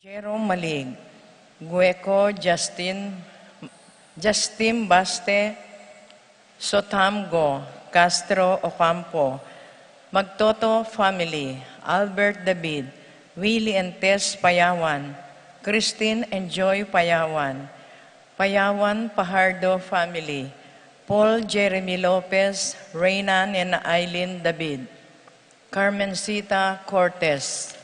Jerome Malig, Gueco Justin Baste, Sotamgo, Castro Ocampo, Magtoto family, Albert David, Willie and Tess Payawan, Christine and Joy Payawan, Payawan Pajardo family, Paul Jeremy Lopez, Reynan and Eileen David, Carmencita Cortez.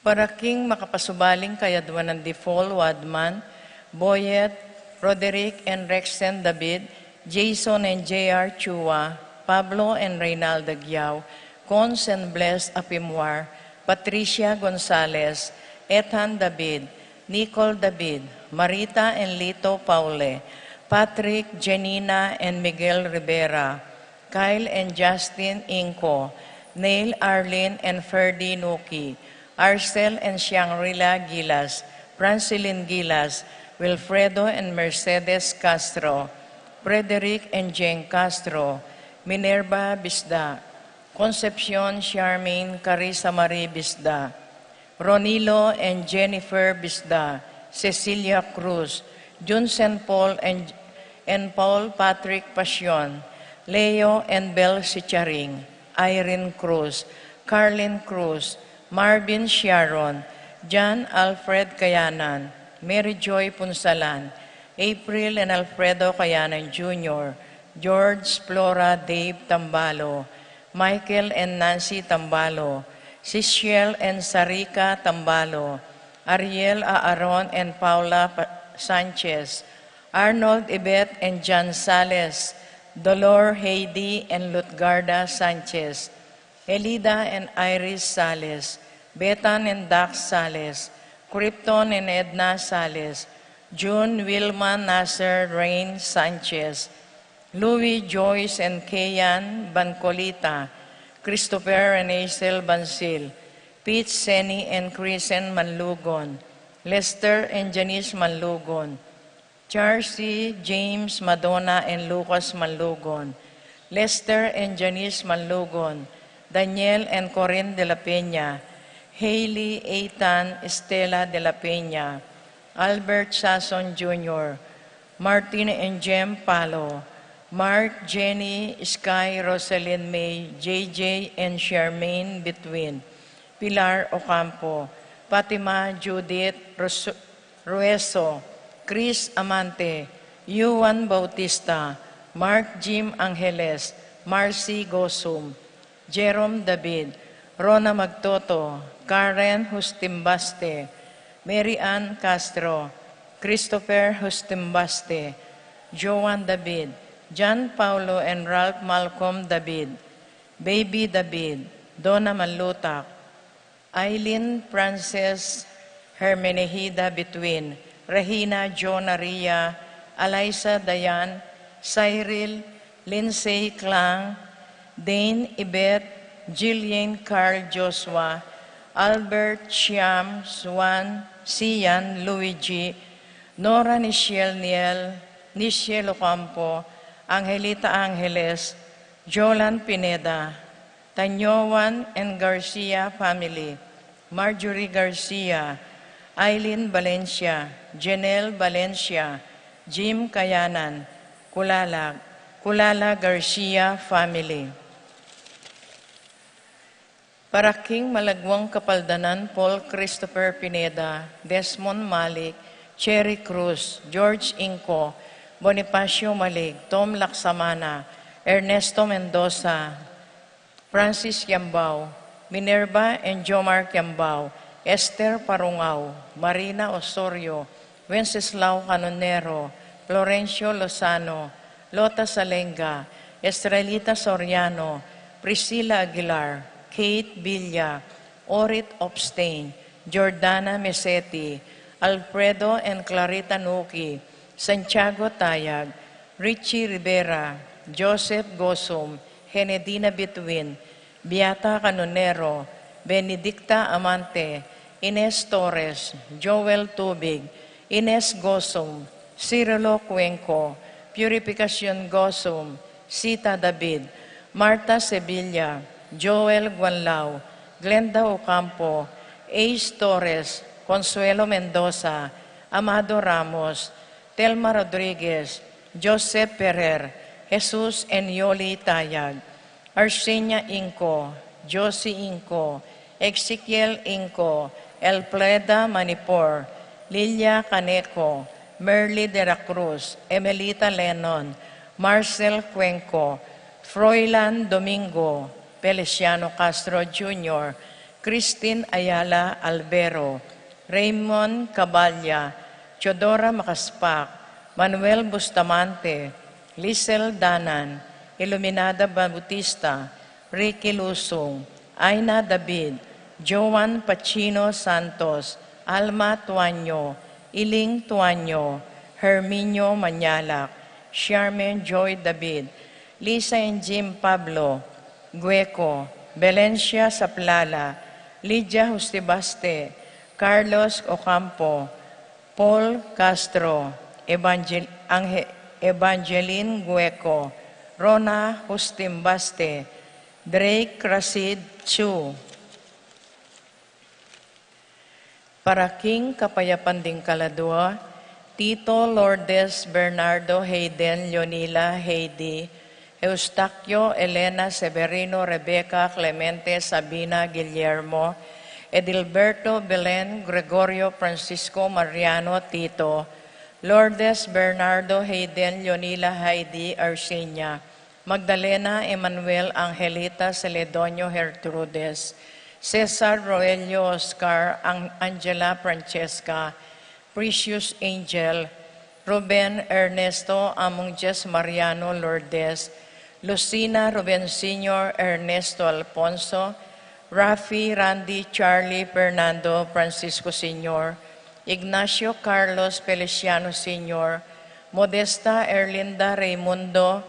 Para king makapasubaling kayadwan ng Default Wadman, Boyet, Roderick and Rexen David, Jason and J.R. Chua, Pablo and Reynaldo Giao, Cons and Bless Apimwar, Patricia Gonzalez, Ethan David, Nicole David, Marita and Lito Paule, Patrick, Janina and Miguel Rivera, Kyle and Justin Inco, Neil, Arlene and Ferdy Nuki, Arcel and Shangri-La Gilas, Francilin Gilas, Wilfredo and Mercedes Castro, Frederick and Jane Castro, Minerva Bisda, Concepcion Charmaine Carissa Marie Bisda, Ronilo and Jennifer Bisda, Cecilia Cruz, Junsen Paul and Paul Patrick Passion, Leo and Bel Sicharing, Irene Cruz, Carlin Cruz, Marvin Sharon, John Alfred Kayanan, Mary Joy Punsalan, April and Alfredo Kayanan Jr., George Flora Dave Tambalo, Michael and Nancy Tambalo, Ciciel and Sarika Tambalo, Ariel Aaron and Paula Sanchez, Arnold Ibet and John Sales, Dolor Heidi and Lutgarda Sanchez, Elida and Iris Sales, Betan and Dax Sales, Krypton and Edna Sales, June Wilma Nasser Rain Sanchez, Louis Joyce and Kayan Bancolita, Christopher and Hazel Bansil, Pete Seni and Krisen Manlugon, Lester and Janice Manlugon, Charcy, James, Madonna and Lucas Manlugon, Lester and Janice Manlugon, Daniel and Corinne de la Peña, Hailey, Ethan, Estela de la Peña, Albert Sason Jr., Martin and Jem Palo, Mark, Jenny, Sky, Rosalind May, JJ and Charmaine Between, Pilar Ocampo, Fatima Judith Rueso, Chris Amante, Yuan Bautista, Mark Jim Angeles, Marcy Gosum, Jerome David, Rona Magtoto, Karen Hustimbaste, Mary Ann Castro, Christopher Hustimbaste, Joan David, John Paulo and Ralph Malcolm David, Baby David, Donna Malutak, Eileen Frances Hermenegida Between, Regina Jonah Ria, Eliza Dayan, Cyril, Lindsay Klang, Dane Ibet, Jillian Carl Joshua, Albert Siam, Swan, Sian, Luigi, Nora Nichelle Niel, Nichelle Ocampo, Angelita Angeles, Jolan Pineda, Tanyowan and Garcia family, Marjorie Garcia, Eileen Valencia, Janelle Valencia, Jim Kayanan, Kulala Garcia family. Para King Malagwang Kapaldanan, Paul Christopher Pineda, Desmond Malik, Cherry Cruz, George Inco, Bonifacio Malig, Tom Laksamana, Ernesto Mendoza, Francis Yambao, Minerva and Jomar Yambao, Esther Parungao, Marina Osorio, Wenceslao Canonero, Florencio Lozano, Lota Salenga, Estrelita Soriano, Priscilla Aguilar, Kate Villa, Orit Obstain, Jordana Mesetti, Alfredo and Clarita Nuki, Santiago Tayag, Richie Rivera, Joseph Gosum, Genedina Between, Beata Canonero, Benedicta Amante, Ines Torres, Joel Tubig, Ines Gosum, Cirilo Cuenco, Purificación Gosum, Sita David, Marta Sevilla, Joel Guanlao, Glenda Ocampo, Ace Torres, Consuelo Mendoza, Amado Ramos, Telma Rodriguez, Joseph Ferrer, Jesus Enyoli Tayag, Arsenia Inco, Josie Inco, Ezekiel Inco, Elpleda Manipur, Lilia Caneco, Merly de la Cruz, Emelita Lennon, Marcel Cuenco, Froilan Domingo, Feliciano Castro Jr., Christine Ayala Albero, Raymond Caballa, Teodora Macaspak, Manuel Bustamante, Lisel Danan, Iluminada Bautista, Ricky Lusong, Aina David, Joan Pachino Santos, Alma Tuanyo, Iling Tuanyo, Herminio Manyalak, Charmaine Joy David, Lisa and Jim Pablo, Gueco, Valencia Saplala, Lydia Justibaste, Carlos Ocampo, Paul Castro, Evangeline Gueco, Rona Justimbaste, Drake Rasid Chu. Para King Kapayapan Ding Kaladua, Tito Lourdes Bernardo Hayden Leonila Heidi, Eustaquio Elena Severino Rebecca Clemente Sabina Guillermo, Edilberto Belen Gregorio Francisco Mariano Tito, Lourdes Bernardo Hayden Leonila Heidi Arcenia, Magdalena Emanuel Angelita Celedonio Gertrudes, Cesar Roelio Oscar Angela Francesca, Precious Angel, Ruben Ernesto Amonges Mariano Lourdes, Lucina Ruben Sr. Ernesto Alfonso, Rafi Randy Charlie Fernando Francisco Sr., Ignacio Carlos Feliciano Sr., Modesta Erlinda Raimundo,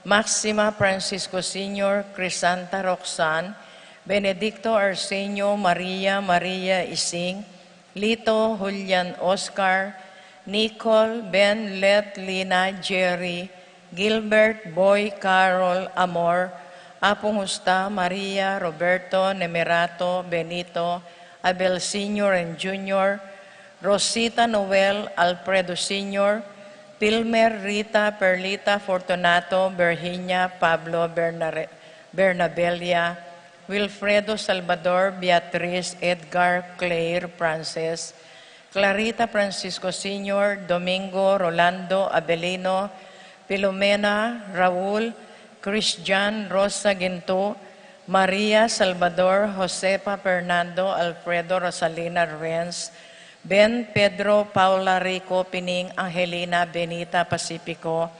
Maxima Francisco Sr., Crisanta Roxanne, Benedicto Arsenio Maria Ising, Lito Julian Oscar, Nicole Ben Let Lina Jerry, Gilbert Boy Carol Amor, Apong Husta Maria Roberto Nemerato Benito, Abel Sr. and Jr., Rosita Noel Alfredo Sr., Pilmer Rita Perlita Fortunato Virginia Pablo Bernabelia, Wilfredo Salvador Beatriz Edgar Claire Frances, Clarita Francisco Sr., Domingo Rolando Abelino, Filomena Raul, Christian Rosa Ginto, Maria Salvador Josepa Fernando Alfredo Rosalina Renz, Ben Pedro Paula Rico Pining Angelina Benita Pacifico,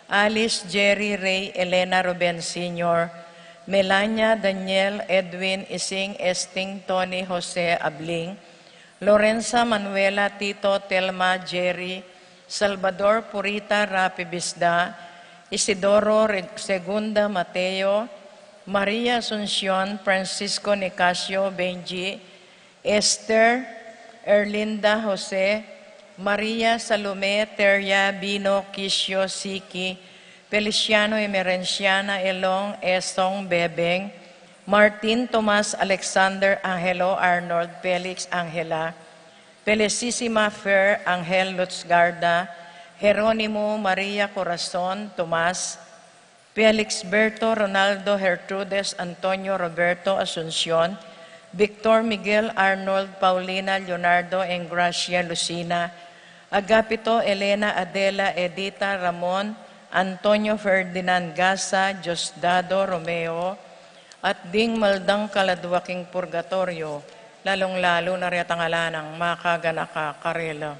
Alice Jerry Ray Elena Ruben Sr., Melania Daniel Edwin Ising Esting Tony Jose Abling, Lorenza Manuela Tito Telma Jerry, Salvador Purita Rapi Bisda, Isidoro Segunda Mateo, Maria Asuncion Francisco Nicasio Benji, Esther Erlinda Jose, Maria Salome Teria Bino Kisio Siki, Feliciano Emerenciana Elong Esong Bebeng, Martin Tomas Alexander Angelo Arnold Felix Angela, Felicissima Fer Angel Lutzgarda, Jeronimo Maria Corazon Tomas, Felix Berto Ronaldo Gertrudes Antonio Roberto Asuncion, Victor Miguel Arnold Paulina Leonardo Engracia Lucina, Agapito Elena Adela Edita Ramon, Antonio Ferdinand Gasa, Diosdado Romeo, at ding maldang kaladwaking purgatorio, lalong-lalo na riyatangalan ng makaganaka karela.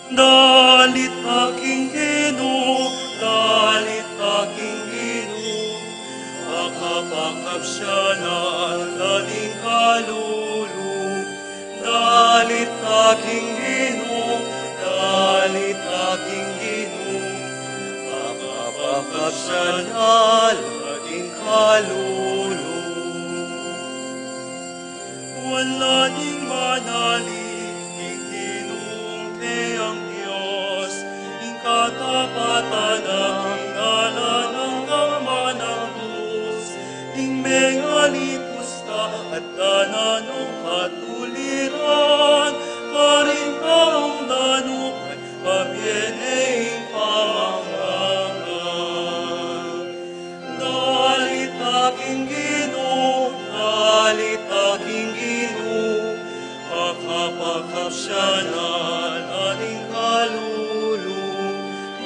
Dalit aking Ginoo, dalit aking Ginoo, makapagkapsyanan ating kalulu. Dalit aking Ginoo, dalit aking Ginoo, makapagkapsyanan ating kalulu. Wala ding manalig, itinong ang Diyos, ikatapatan ang ngalan ng Ama ng Diyos, ing mengalipos ka at tanan ng katuliran, karing taong danukan, pabieneing pamangangan. Dalit aking Ginoo, dalit aking Ginoo, makapagkapsyanan ating kalulu.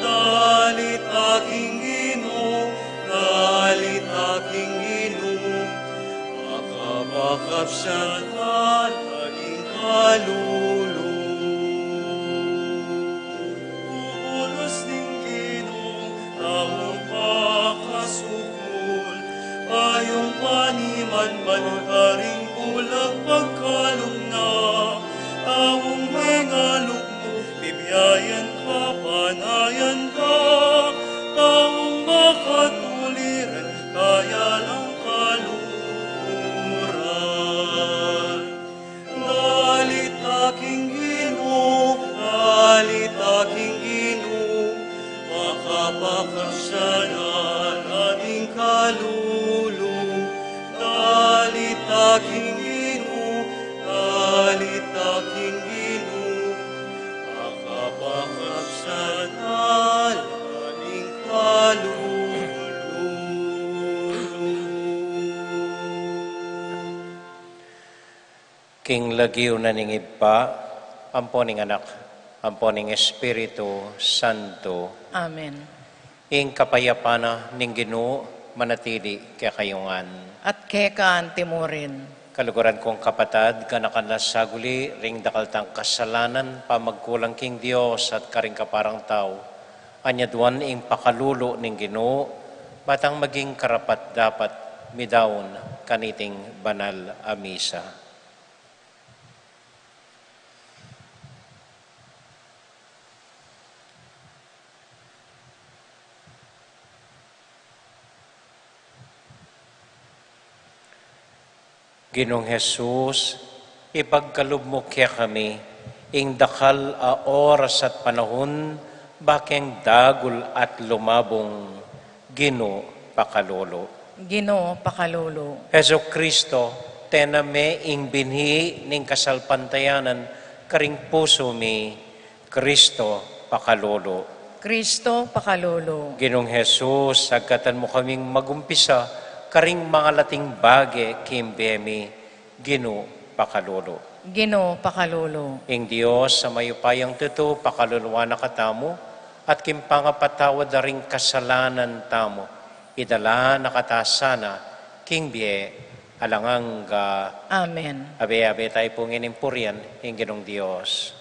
Dalit aking Ginoo, dalit aking Ginoo, makapagkapsyanan ating kalulu. Ulos ng Ginoo, taong makasukul, ayong paniman karing bulag pagkalugna, taong may ngalog mo, bibiyayan ka, panayan ka, taong makatuliran, kaya lang kaluhuran. Dalit aking Ginoo, dalit aking Ginoo, makapagkapsyanan ating kalulu. Dalit aking Ginoo, dalit aking Ginoo, makapagkapsyanan ating kalulu. King lagiw na ningib pa, amponing anak, amponing Espiritu Santo, Amen. ing kapayapana ning Ginoo manatili kaya kayungan. At kekaan timurin. Kaluguran kong kapatad, kanakanlas saguli, ring dakaltang kasalanan, pamagkulang king Dios at karing kaparang tao. Anyaduan ing pakalulo ning Ginoo, batang maging karapat dapat midawon kaniting banal a misa. Ginong Jesus, ipagkalob mo kaya kami, ing dakal a oras at panahon, bakeng dagul at lumabong, Gino pakalolo. Ginoo pakalolo. Heso Kristo, tename ing binhi ning kasalpantayanan, karing puso mi, Kristo pakalolo. Kristo pakalolo. Ginong Jesus, sagkatan mo kaming magumpisa, karing mga lating bage kimbemi, Gino pakalolo. Ginoo pakalolo. Ing Diyos sa mayupayang tuto, pakaluluwa na katamo, at kimpangapatawad na ring kasalanan tamo, idala na katasana, king bie, alanganga. Amen. Abe-abe tayo pong inimpuryan, ing Ginong Diyos.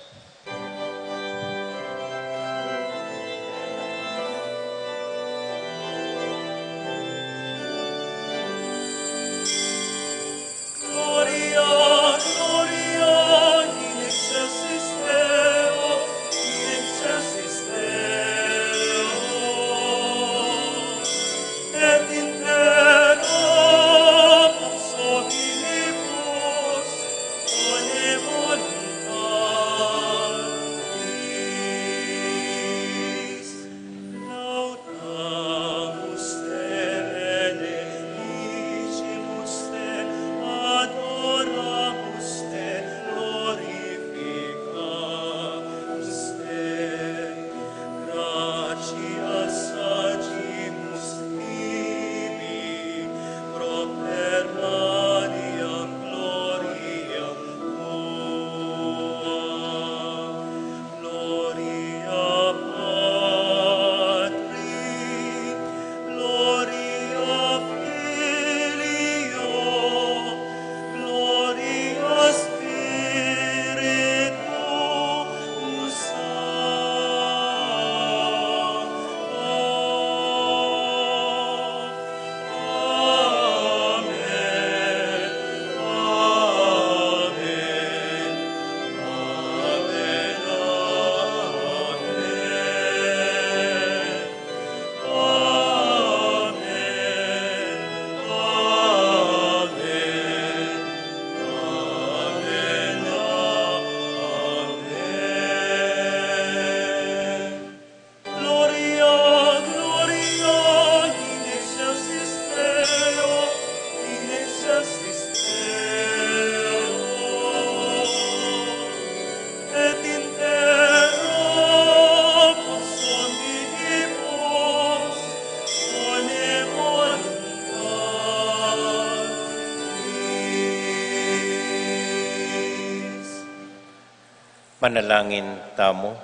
Manalangin tamo.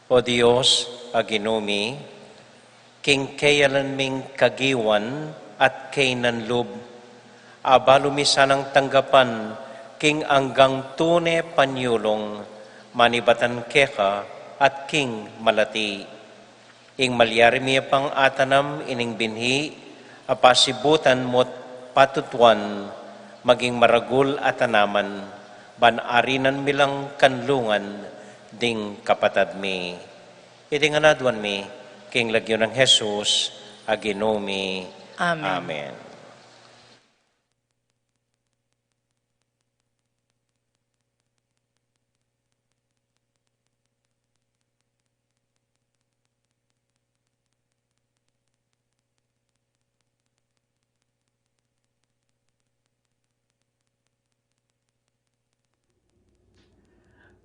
O Diyos, aginumi, king kayalan ming kagiwan at kay nanlub, abalumi sanang tanggapan, king anggang tune panyulong, manibatan keka at king malati. Ing malyari miya pang atanam ining binhi, apasibutan mo't patutuan, maging maragul at tanaman, banarinan milang kanlungan, ding kapatad mi. Iti nga naduan mi, king lagyo ng Jesus, aginumi. Amen. Amen.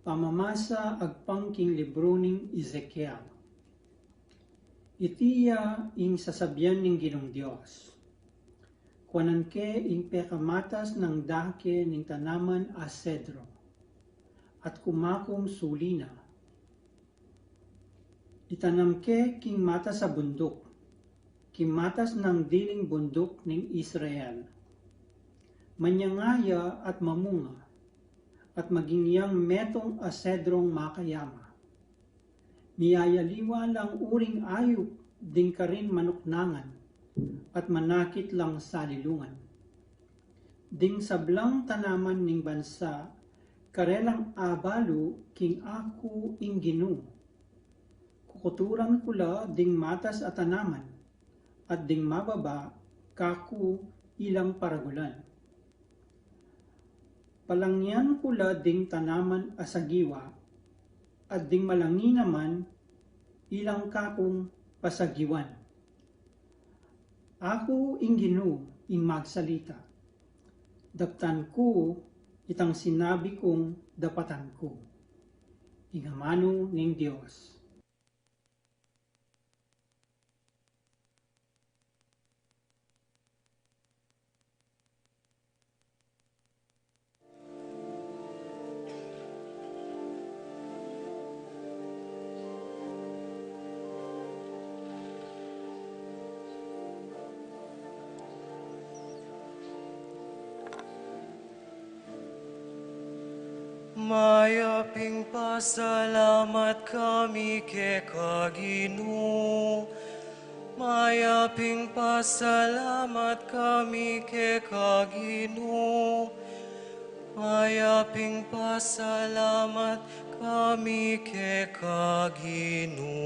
Pamamasa agpangking libro ning Ezekiel. Itiya ing sasabyan ning Ginong Dios. Kuanan ke ing pekamatas ng dake ning tanaman a cedro, at kumakom sulina. Itanam ke king mata sa bundok, king matas ng diling bundok ning Israel. Manyangaya at mamunga, at maging yang metong asedrong makayama. Miyayaliwa lang uring ayok ding karin manuknangan, at manakit lang salilungan. Ding sablang tanaman ning bansa, karelang abalo king ako ing Ginu. Kukuturan kula ding matas at tanaman, at ding mababa kaku ilang paragulan. Palangyan kula ding tanaman asagiwa, at ding malangi naman ilang kakong pasagiwan. Ako ing Ginu ing magsalita, daptan ko itang sinabi kong dapatan ko. Ingamano ning Diyos. Mayaping pasalamat kami ke Kaginu. Mayaping pasalamat kami ke Kaginu. Mayaping pasalamat kami ke Kaginu.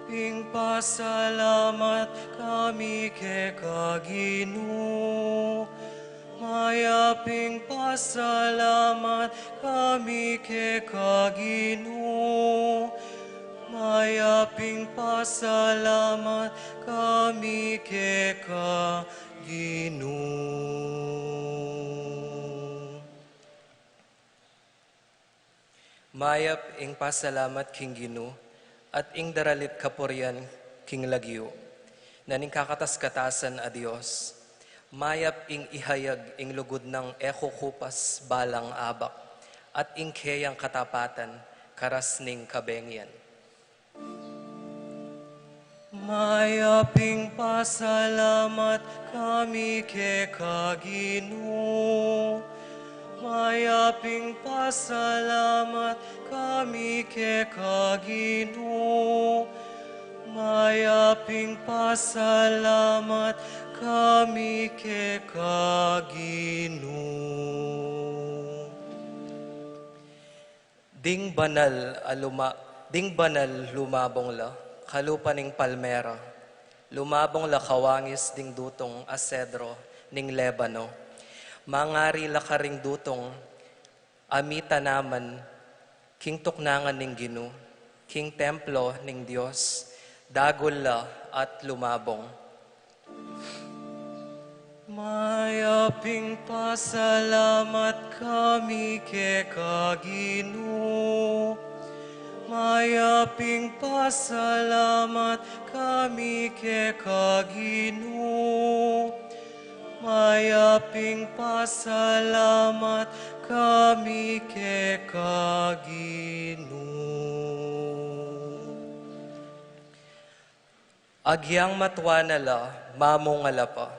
Ping pasalamat kami ke Kaginu. Mayaping pasalamat kami ke Kaginu. Mayaping pasalamat kami ke Kaginu. Mayap ing pasalamat king Ginu, at ing daralit kapuryan king lagyo, naning kakatas-katasan a Dios. Mayap ing ihayag ing lugod ng ekokupas balang abak, at ing kayang katapatan karas ning kabengyan. Mayaping pasalamat kami ke Kaginu. Mayaping pasalamat kami ke Kaginu. Mayaping pasalamat kami ke Kaginu. Ding banal lumabong la, kalupa ning palmera. Lumabong la kawangis ding dutong asedro ning Lebano. Mangari la karing dutong amita naman, king tuknangan ning Ginu, king templo ning Dios, dagol la at lumabong. Mayaping pasalamat kami ke Kaginu. Mayaping pasalamat kami ke Kaginu. mayaping pasalamat kami ke Ginoo. Agyang matwanala, mamongala pa,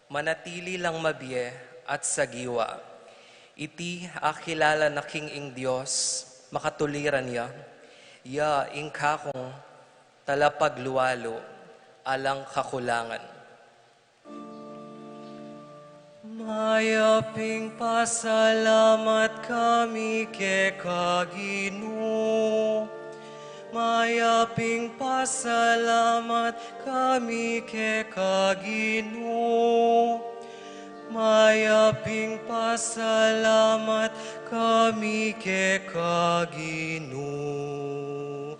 manatili lang mabiye at sagiwa. Iti akilala na king ing Diyos, makatuliran ya, ya ingka kong talapagluwalo, alang kakulangan. Mayaping pasalamat kami ke Ginoo. Mayaping pasalamat kami ke Ginoo. Mayaping pasalamat kami ke Ginoo.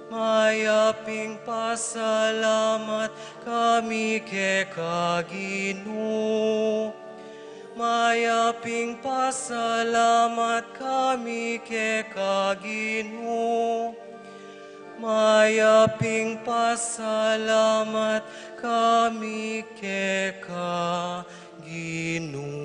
Mayaping pasalamat kami ke Ginoo. Mayaping pasalamat kami ke Ginoo. Mayaping pasalamat kami ke Ginoo.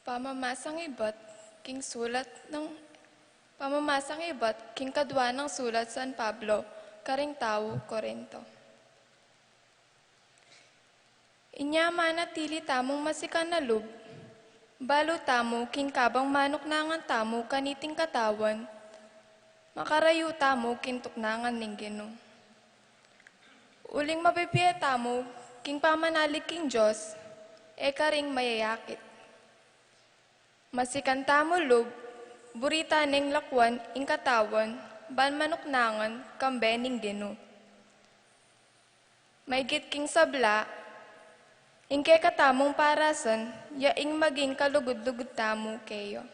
Pamamasang ibat king kadwa ng sulat San Pablo, karing tao, Corinto. Inya manatili tamong masikan na lub, balo tamo king kabang manok nangan tamo kaniting katawan, makarayo tamo king tuknangan ning Ginoo. Uling mapipiya tamo king pamanalig king Diyos, karing mayayakit. Masikanta mo lub, burita ning lakwan, ing katawan, ban manuknangan, kambe ning Ginoo. Maygit king sabla, ing kay katamong parasan, ya ing maging kalugod-lugod tamo kayo.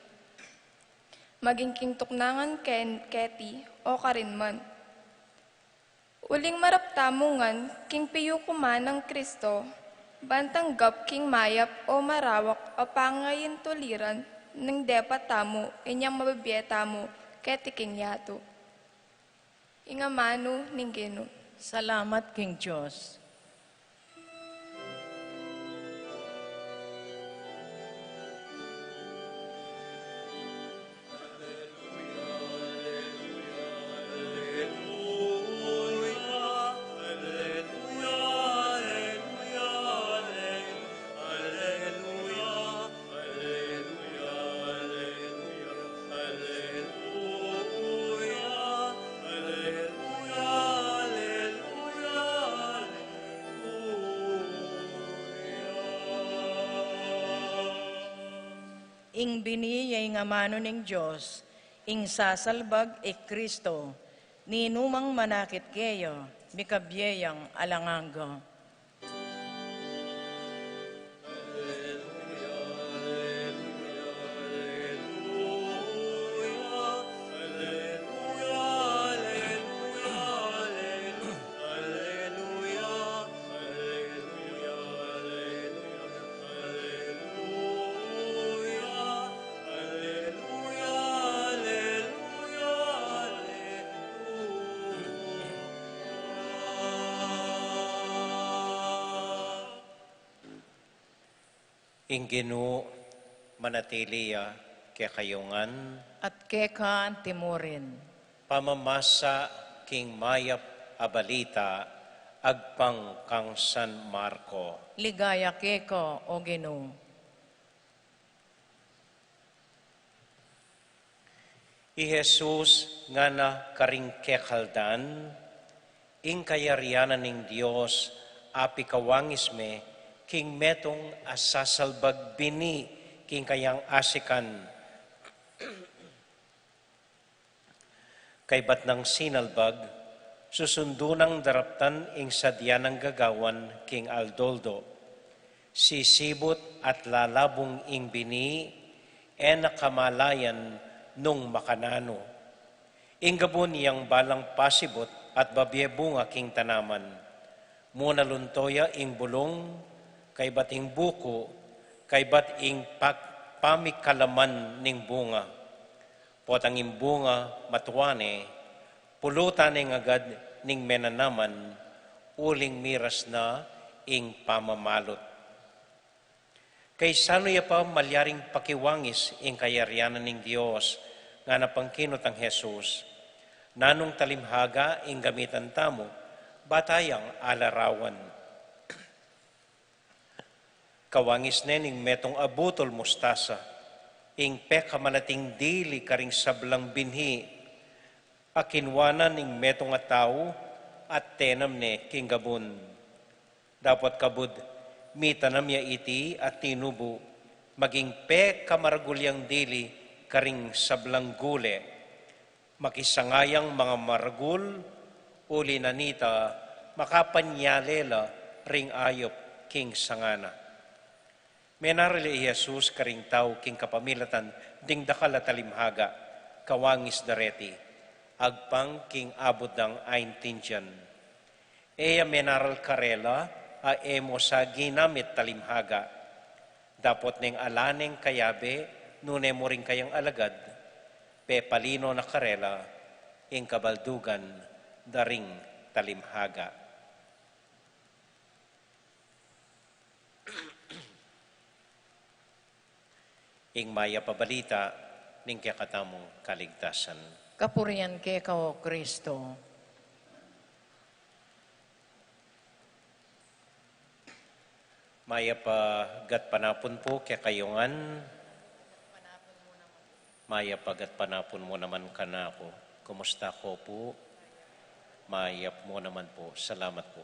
Maging king tuknangan keti, o karinman. Uling marap tamungan, king piyo kuman ng Kristo, bantanggap king mayap o marawak o pangayin tuliran ng depa tamo inyang mababiya tamo ketiking yato. Ingamano ning Ginoo. Salamat king Diyos. Ing biniyay nga mano ning Diyos, ing sasalbag Kristo, ni numang manakit kayo, mikabyayang alanganga. Ing Ginoo manatiliya kay kayungan, At kekan timurin. pamamasa king mayap abalita, agpang kang San Marco. Ligaya keko o Ginoo. I Jesus nga na karing kekaldan, ing kayarianan ning Dios api kawangis me, king metong asasalbag bini, king kayang asikan. Kay bat ng sinalbag, susundo ng daraptan ing sadya ng gagawan, king Aldoldo. Sisibot at lalabong ing bini, kamalayan nung makanano. Ingabon yang balang pasibot at babye bunga king tanaman. Muna luntoya ing bulong, kay bating buko, kay bat ing pamikalaman ning bunga. Potang ing bunga matuwane, pulutan ing agad ning menanaman, uling miras na ing pamamalot. Kay sano ya pa malyaring pakiwangis ing kayaryanan ning Dios nga napangkinot ang Jesus, nanong talimhaga ing gamitan tamo, batayang alarawan. Kawangis nening metong abutol mustasa, ing pekamalating dili karing sablang binhi, akinwanan ing metong ataw at tenam ne king gabon. Dapat kabud, mitanam ya iti at tinubo, maging pekamaраgulyang dili karing sablang gule, makisangayang mga maragul, uli nanita, makapanyalela ring ayop king sangana. Menarali Jesus karing tao king kapamilatan ding dakal at talimhaga, kawangis dareti, agpang king abot ng aintinjan. Eya menaral karela, a emo sa ginamit talimhaga, dapot ning alaneng kayabe, nune mo rin kayang alagad, pe palino na karela, ing kabaldugan, daring talimhaga. Ing maya pabalita, ning kakatamong kaligtasan. Kapurian ke kao Kristo. Maya pa gat panapon po kaya kayongan. Maya pa gat panapon mo naman kanako. Kumusta ko po? Mayap mo naman po. Salamat po.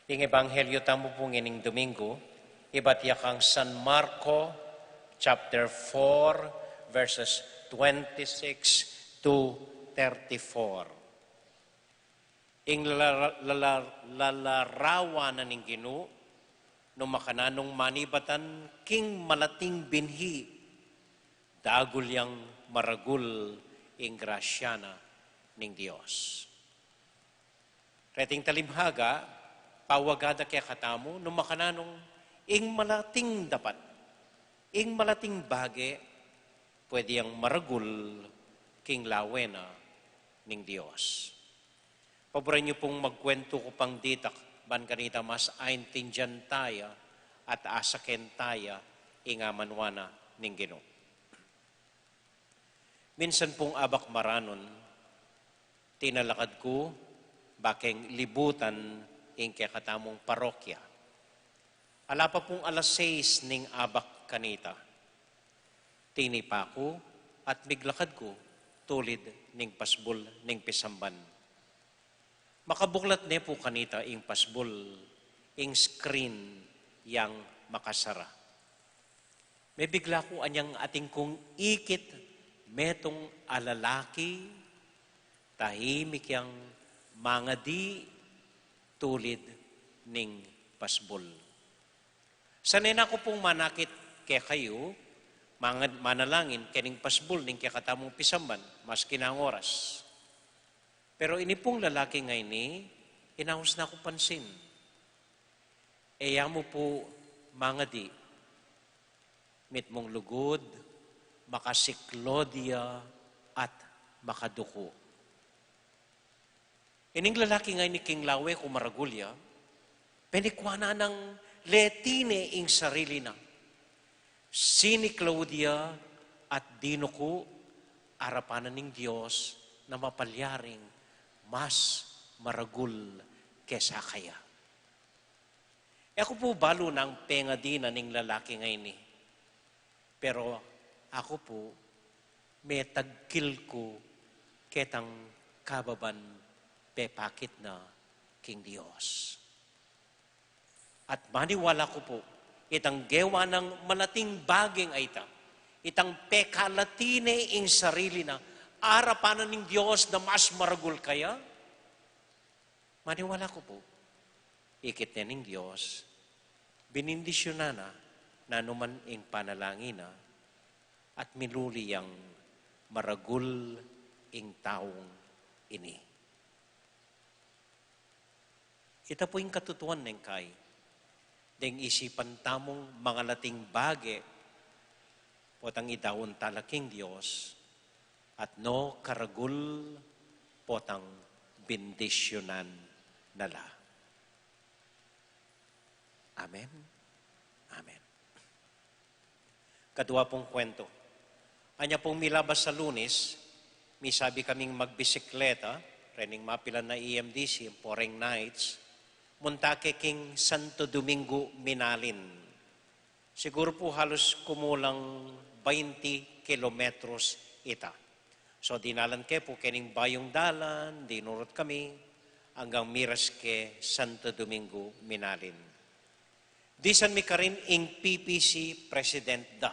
Ing ebanghelyo tamo po ngining Domingo, iba't yakang San Marco, chapter 4, verses 26 to 34. Ing lalarawan na ning Ginoo, no makananong manibatan king malating binhi, dagul yang maragul ing grasyana ning Dios. Reting talimhaga, pawagada kaya katamo, no makananong ing malating dapat, ing malating bage, pwede yang maragul king lawena ning Dios. Paboran niyo pong magkwento ko pang ditak, ban kanita mas aintindihan taya at asaken taya ingamanwana ning Ginoo. Minsan pong abak maranon, tinalakad ko bakeng libutan ing kakatamong parokya. Ala pa pong alas 6 ning abak kanita. Tinipa ko at miglakad ko tulid ning pasbol ning pisamban. Makabuklat ne po kanita ing pasbol, ing screen yang makasara. May bigla ko anyang ating kong ikit metong alalaki, tahimik yang mga di tulid ning pasbol. Sanay na ko pong manakit kaya kayo, manalangin kening pasbol ning kaya katamong pisamban, mas kinang oras. Pero ini pong lalaki ngayon inahos na ko pansin. Eya mo po mga di, mit mong lugod, makasiklodya at makaduko. Ining lalaki ngayon ni King Lawe kumaragulya, penikwana ng letine ing sarili na. Sini Claudia at dinuko, arapanan ng Diyos na mapalyaring mas maragul kesa kaya. Ako po balo ng penga din ning lalaki ngayon eh. Pero ako po may tagkil ko ketang kababan pepakit na King Diyos. At maniwala ko po, itang gewa ng malating baging ay ita, itang pekalatine ing sarili na, arapanan ng Diyos na mas maragul kaya? Maniwala ko po, ikit na ng Diyos, binindisyon na nanuman ing panalangin na, at miluliyang maragul ing taong ini. Ita po yung katutuan ng kay, deng isipan tamong mga lating bage, potang idawon talaking Diyos, at no karagul potang bendisyonan nala. Amen? Amen. Kadua pong kwento. Anya pong milabas sa Lunes, may sabi kaming magbisikleta, rening mapilan na EMDC, Poreng Nights, muntake king Santo Domingo, Minalin. Siguro po halos kumulang 20 kilometros ita. So dinalan ke po kening bayong dalan, dinurot kami, hanggang miras ke Santo Domingo, Minalin. Disan mi karin ing PPC President da.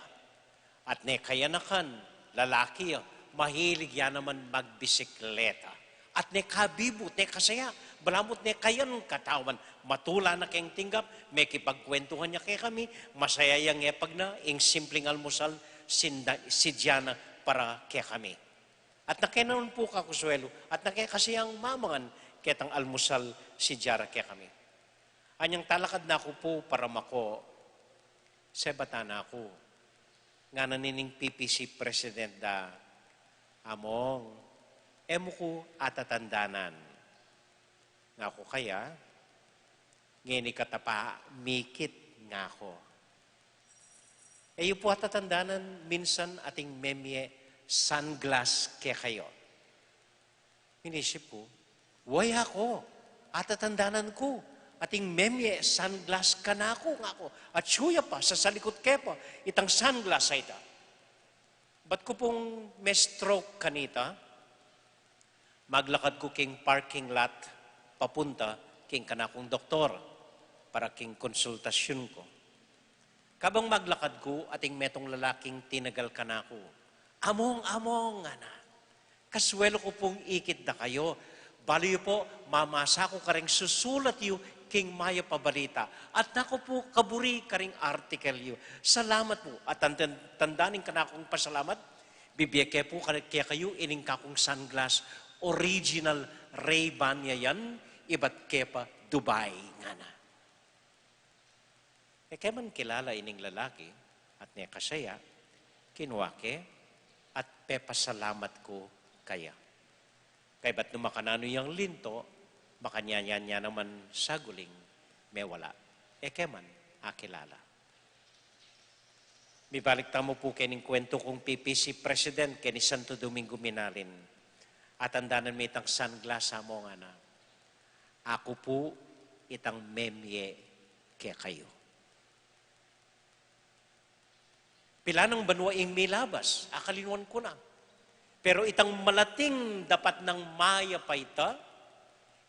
At ne kaya nakan, lalaki mahilig yan naman magbisikleta. At ne kabibo, ne kasaya, balamot ne kayan katawan, matula na keng tinggap, may kipagkwentuhan niya kay kami, masaya yang epag na, ing simpleng almusal, sidyana para kay kami. At nakinanon po kakuswelo, at nakikasiyang mamangan, ketang almusal sidyara kay kami. Anyang talakad na ako po para mako, sebata na ako, nga nanining PPC President da, among, emo ko atatandanan. Nga ako kaya, ngini katapa, mikit nga ako. Iyo po atatandanan, minsan ating memye sunglass ke kayo. Inisip ko, way ako, atatandanan ko, ating memye sunglass ka na ako nga ako. At suya pa, sa salikot ke pa, itang sunglass ay ita. Ba't ko pong may stroke kanita? Maglakad ko king parking lot, papunta king kanakong doktor para king konsultasyon ko. Kabang maglakad ko, ating metong lalaking tinagal kanako. Among, ana. Kaswelo ko pong ikit na kayo. Baliyo po, mamasa ko karing susulat yu king maya pabalita. At nako po, kaburi karing article yu. Salamat po. At tandaning kanakong pasalamat, bibiyake po kaya kayo ining kakong sunglass. Original Ray-Ban yan, iba't kepa Dubai nga na. Kaya man kilala ining lalaki at niya kasaya, kinuwake at pepasalamat ko kaya. Kaya ba't numakanano yung linto, makanya niya naman saguling, may wala. Kaya man, akilala. Mibalik tamo po kening kwento kong PPC President kini Santo Domingo Minalin. At andanan may itang sunglass mo nga na. Ako po itang memye kaya kayo. Pila ng banwa ing milabas, akalinuan ko na. Pero itang malating dapat ng maya pa ita,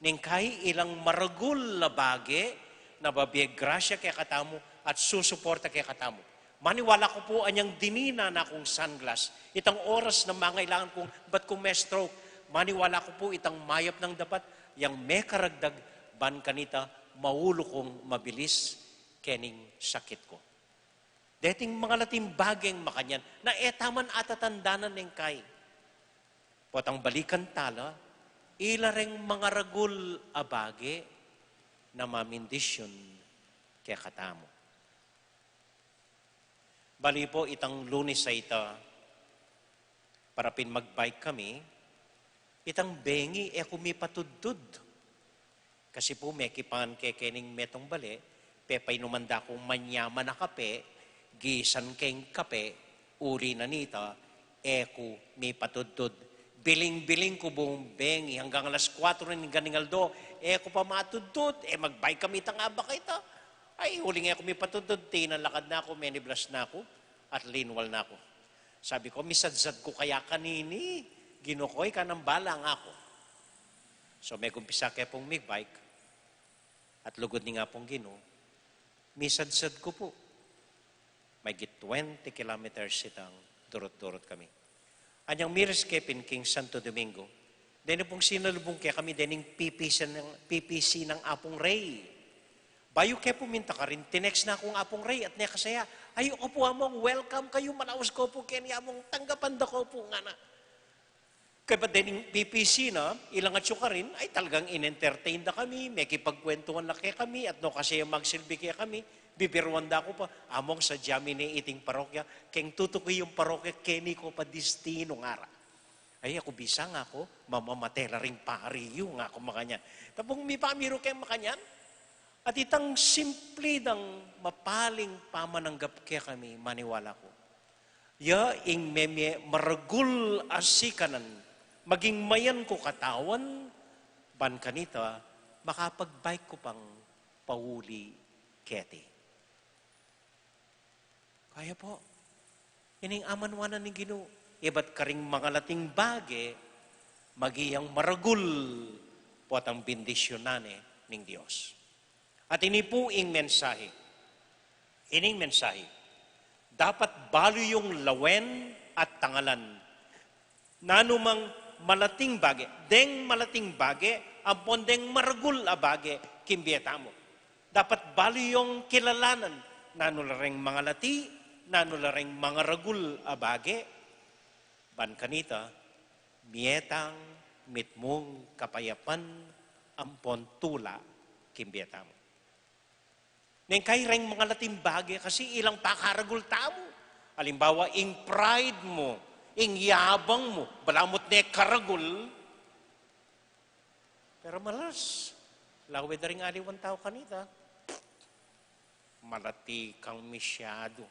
ning kay ilang maragul na bage, na babiyag grasya kaya katamo at susuporta kaya katamo. Maniwala ko po anyang dinina na akong sunglass. Itang oras na mangailangan kong, ba't kung may stroke, maniwala ko po itang mayap ng dapat, yang may karagdag ban kanita, maulo kong mabilis kening sakit ko. Dating mga lating bageng makanyan, na etaman atatandanan ng kay. Potang balikan tala, ilareng mga ragul abage na mamindisyon kaya katamo. Bali po itang Lunes sa ita, para pinmagbike kami, itang bengi kumipatudtud. Kasi po may kipangan kekening metong bali, pepay numanda kong manyaman na kape, gisan keng kape, uri na nita, may patudtud. Biling-biling ko buong bengi, hanggang alas 4 ng ganingaldo, ko pa matudtud, magbike kami itang abak ita. Ay, huling may patudtud, tinalakad na ako, meniblas na ako, at linwal na ako. Sabi ko, misadzad ko kaya kanini, ginukoy ka ng bala nga ako. So may kumpisa kaya pong may bike, at lugod ni nga pong gino, misadzad ko po. May 20 kilometers itang durot-durot kami. Anyang miris kepin King Santo Domingo, dahil pong sinalubong kaya kami dining PPC ng Apong Ray. Bayo kaya puminta ka rin, tinext na akong Apong Ray at niya kasaya, Ay, opo among welcome kayo, manaos ko po, kanya among tanggapan da ko po nga na. Kaya ba din PPC na, ilang at ka rin, ay talagang in-entertain na kami, may kipagkwentuhan na kaya kami, at no kasi magsilbi kaya kami, bibiruan da ko pa, among sa Jamine iting parokya, keng tutukoy yung parokya, keni ko pa destino ngara. Ay, ako bisa nga ako, mamamatela ring pariyo nga ako makanya. Tapos may pamiro kayo makanyan, at itang simple ng mapaling pamananggap kaya kami, maniwala ko. Ya, ing meme maragul asikanan, maging mayan ko katawan, ban kanita, makapag-bike ko pang pauli keti. Kaya po, ining amanwanan ni Ginoo, iba't karing mga lating bage, magiyang maragul po at ang bendisyonan ng Diyos. At ini po ing mensahe. Ining mensahe. Dapat balo yung lawen at tangalan. Nanumang malating bage. Deng malating bage, ampon deng maragul a bage, kimbiyeta mo. Dapat balo yung kilalanan. Nanulareng mga lati, nanulareng mga ragul a bage. Ban kanita, mietang mitmong kapayapan, ampon tula, kimbiyeta mo. Neng kaireng mga lating bagay kasi ilang pakaragul tamo. Halimbawa, ing pride mo, ing yabang mo, balamot na karagul. Pero malas, lawid na rin aliwan tao kanita. Malati kang misyado.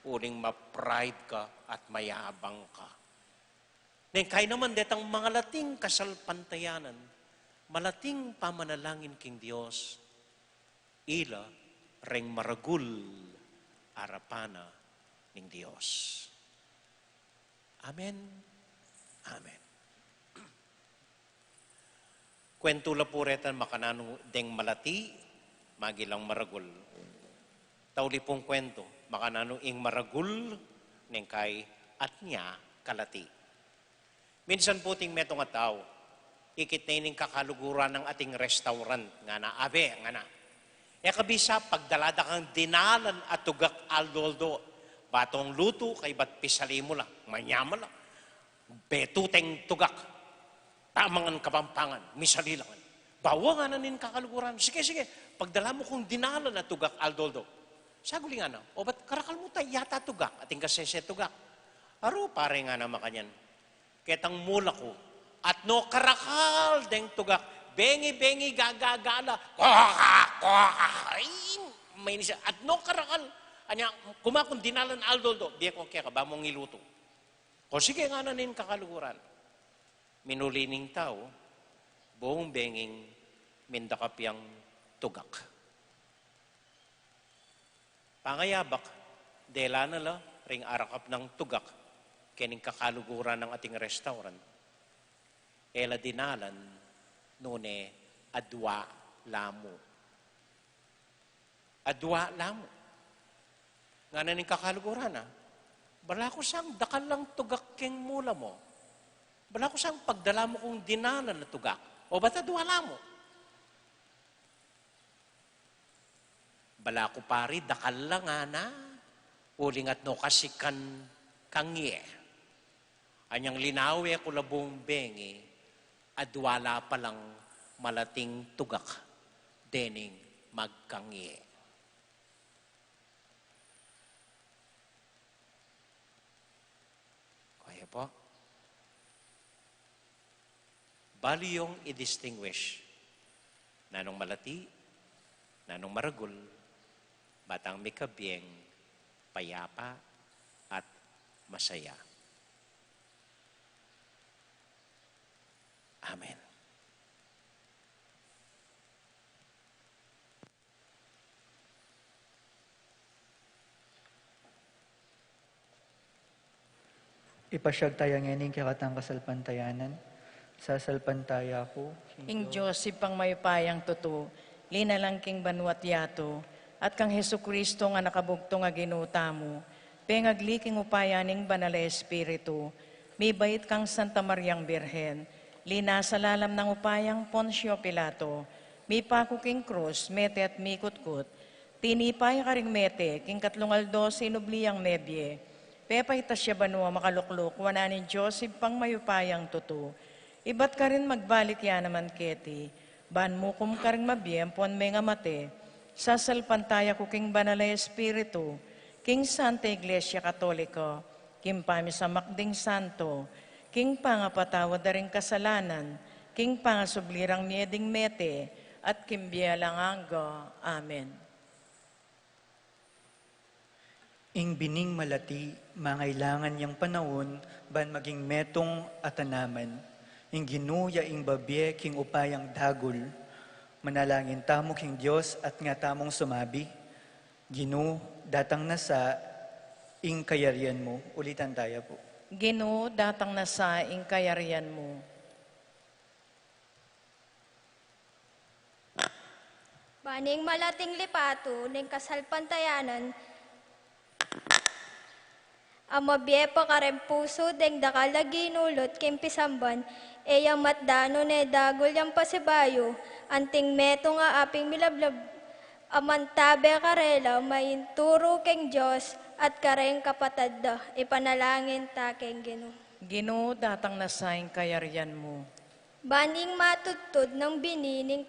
Uling ma-pride ka at mayabang ka. Neng kay naman detang mga lating kasalpantayanan, malating pamanalangin king Diyos, ila, reng maragul arapana ng Diyos. Amen. Amen. Kwento la po retan makanano deng malati, magilang maragul. Tauli pong kwento, makanano ing maragul, neng kay at niya kalati. Minsan po ting metong ataw, ikit na ining kakaluguran ng ating restaurant, nga na abe, nga na. E kabisa, pagdalada kang dinalan at tugak aldoldo, batong luto, kay ba't pisali mo lang, manyaman lang, betuteng tugak, tamangan kapampangan, misali lang. Bawa nga na nin kakaluguran. Sige, sige, pagdala mo kong dinalan at tugak aldoldo. Saguli nga na, o ba't karakal mo tayo yata tugak, ating kasese tugak. Aro, pare nga na makanyan. Ketang mula ko, at no karakal deng tugak, bengi-bengi gagagala. Ay, may nisa. At no karakal. Anya, kumakong dinalan aldoldo. Biya ko kaya ka ba mong iluto? O sige nga na nin kakaluguran. Minulining tao, buong benging mindakapyang tugak. Pangayabak, dela na la, ring arakap ng tugak, kining kakaluguran ng ating restaurant. Ela dinalan, nune adwa lamo. Adwa lamo. Nga na ning kakaluguran ha. Bala ko sang dakal lang tugak keng mula mo. Bala ko sang pagdala mo kong dinalan na tugak. O ba't adwa lamo? Bala ko pari, dakal lang na. Uling at no kasikan kangye. Anyang linawe ko labong bengi, adwala palang malating tugak, dening magkangye. Kaya po, bali yung i-distinguish nanong malati, nanong maragul, batang mikabyeng, payapa, at masaya. Amen. Ipasyag tayo ngayon kakatang kasalpantayanan. Sasalpantaya ko. Ing Diyos, pang mayupayang tuto, linalang king banwat yato, at kang Hesu Kristo nga nakabugto nga ginuta mo, pengagliking upayaning banal Espiritu, may bait kang Santa Mariang Birhen, lina sa lalam ng upayang Poncio Pilato, may pakuking krus, mete at mikutkut, Tinipay karing mete, king katlungaldo sinubliyang mebye. Pepay tasya banwa makalukluk, wana ni Joseph pang mayupayang tutu. Ibat ka rin magbalik ya naman keti. Ban mo kum karing mabiyem, puan may nga mate. Sasalpantaya ko king banalay espiritu, king Santa Iglesia Katoliko, king pamisa makding santo, king pangapatawa daring kasalanan, king pangasublirang mieding mete, at kimbiyalang anggo. Amen. Ing bining malati, mangailangan yang panahon, ban maging metong atanaman. Ing ginuya ing babye, king upayang dagul. Manalangin tamo king Diyos at nga tamong sumabi. Ginu, datang na sa ing kayarian mo. Ulitan tayo po. Ginoo, datang na sa ing kayarian mo. Baning malating lipato, ning kasalpantayanan, ang mabye pa karen puso, deng dakala ginulot, kimpisamban, eyang matdano ne dagol yang pasibayo, anting meto nga aping milablab, amantabe karela, mainturo keng Diyos, at kareng kapatad da, ipanalangin ta keng Ginoo. Ginoo, datang na sa ing kayarian mo. Baning matutod ng binining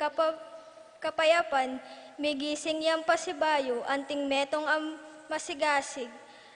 kapayapan, migising yang pasibayo, anting metong ang masigasig,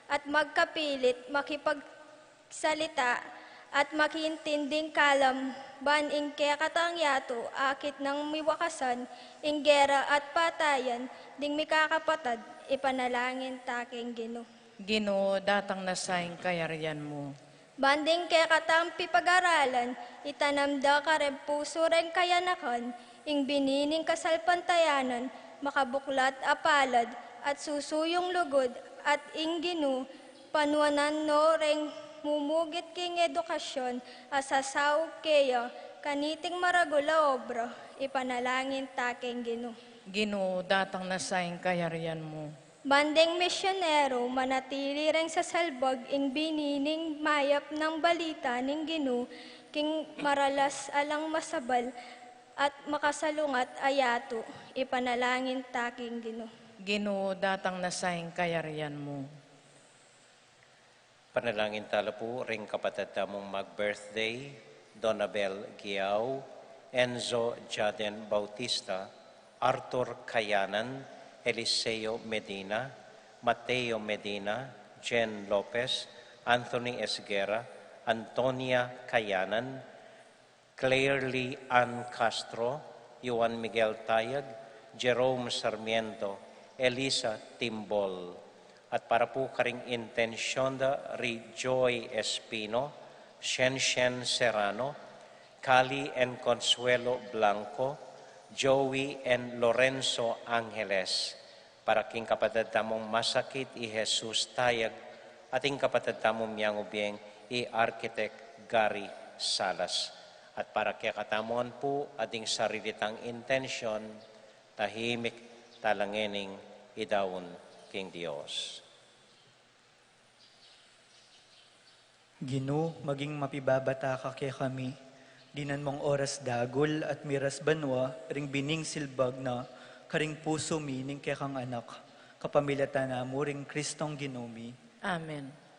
at magkapilit, makipagsalita, at makiintinding kalam, ban ing kaya katangyato, akit ng miwakasan, ing gera at patayan, ding mikakapatad, ipanalangin taking Ginoo. Ginoo, datang na sa ing kayarian mo. Banding kaya katampi pag-aralan, itanamda ka rin puso rin kayanakan, ing binining kasalpantayanan, makabuklat apalad, at susuyong lugod, at ing Ginoo, panuanan no ring mumugit king edukasyon, asasaw kaya, kaniting maragula obra, ipanalangin taking Ginoo. Ginoo, datang na sa ing kayarian mo. Bandeng misyonero, manatili rin sa salbag, ing binining mayap ng balita ning Ginoo, king maralas alang masabal, at makasalungat ayato, ipanalangin taking Ginoo. Ginoo, datang na sa ing kayarian mo. Panalangin tala po ring kapatid tamong mag-birthday, Donabel Giao, Enzo Jaden Bautista, Arthur Kayanan, Eliseo Medina, Mateo Medina, Jen Lopez, Anthony Esguera, Antonia Kayanan, Claire Lee Ann Castro, Juan Miguel Tayag, Jerome Sarmiento, Elisa Timbol. At para po karing intensyon da Joy Espino, Shen Serrano, Cali and Consuelo Blanco, Joey and Lorenzo Angeles, para king kapatid tamong masakit i Jesus Tayag, ating kapatid tamong miyang ubiyeng i Architect Gary Salas. At para kaya katamon po ating sarilitang intensyon, tahimik talangening idawon king Dios. Ginoo, maging mapibabata ka kay kami, dinan mong oras dagol at miras banwa, ring bining silbag na karing puso mi ning kay kang anak, kapamilatan na mo ring Kristong Ginoo. Amen.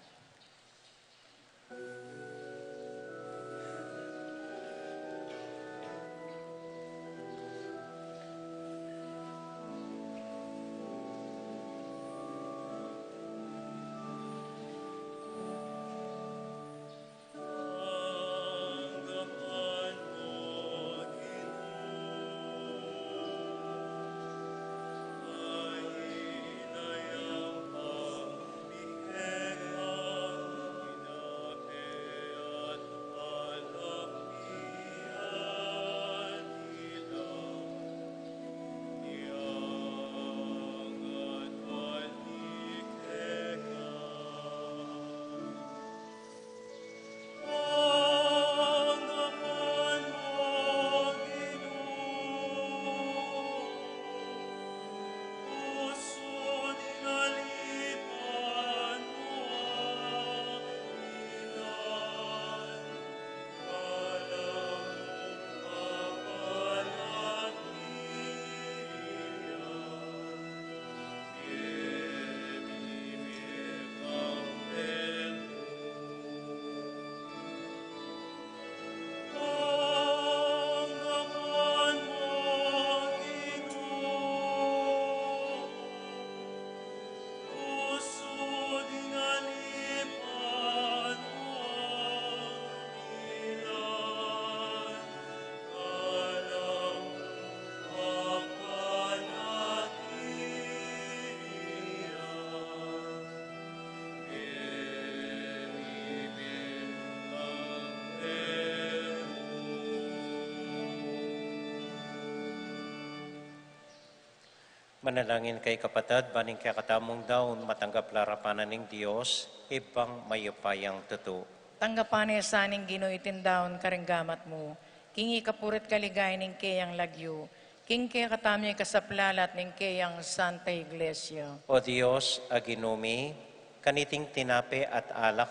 Manalangin kay kapatid, baning kaya katamong daon, matanggap larapanan ng Diyos, ipang mayupayang tuto. Tanggapan sa aning ginuitin daon karenggamat mo, kingi kapurit kaligay ning kayang lagyo, king kaya katamay kasaplalat ning kayang Santa Iglesia. O Diyos, aginumi, kaniting tinape at alak,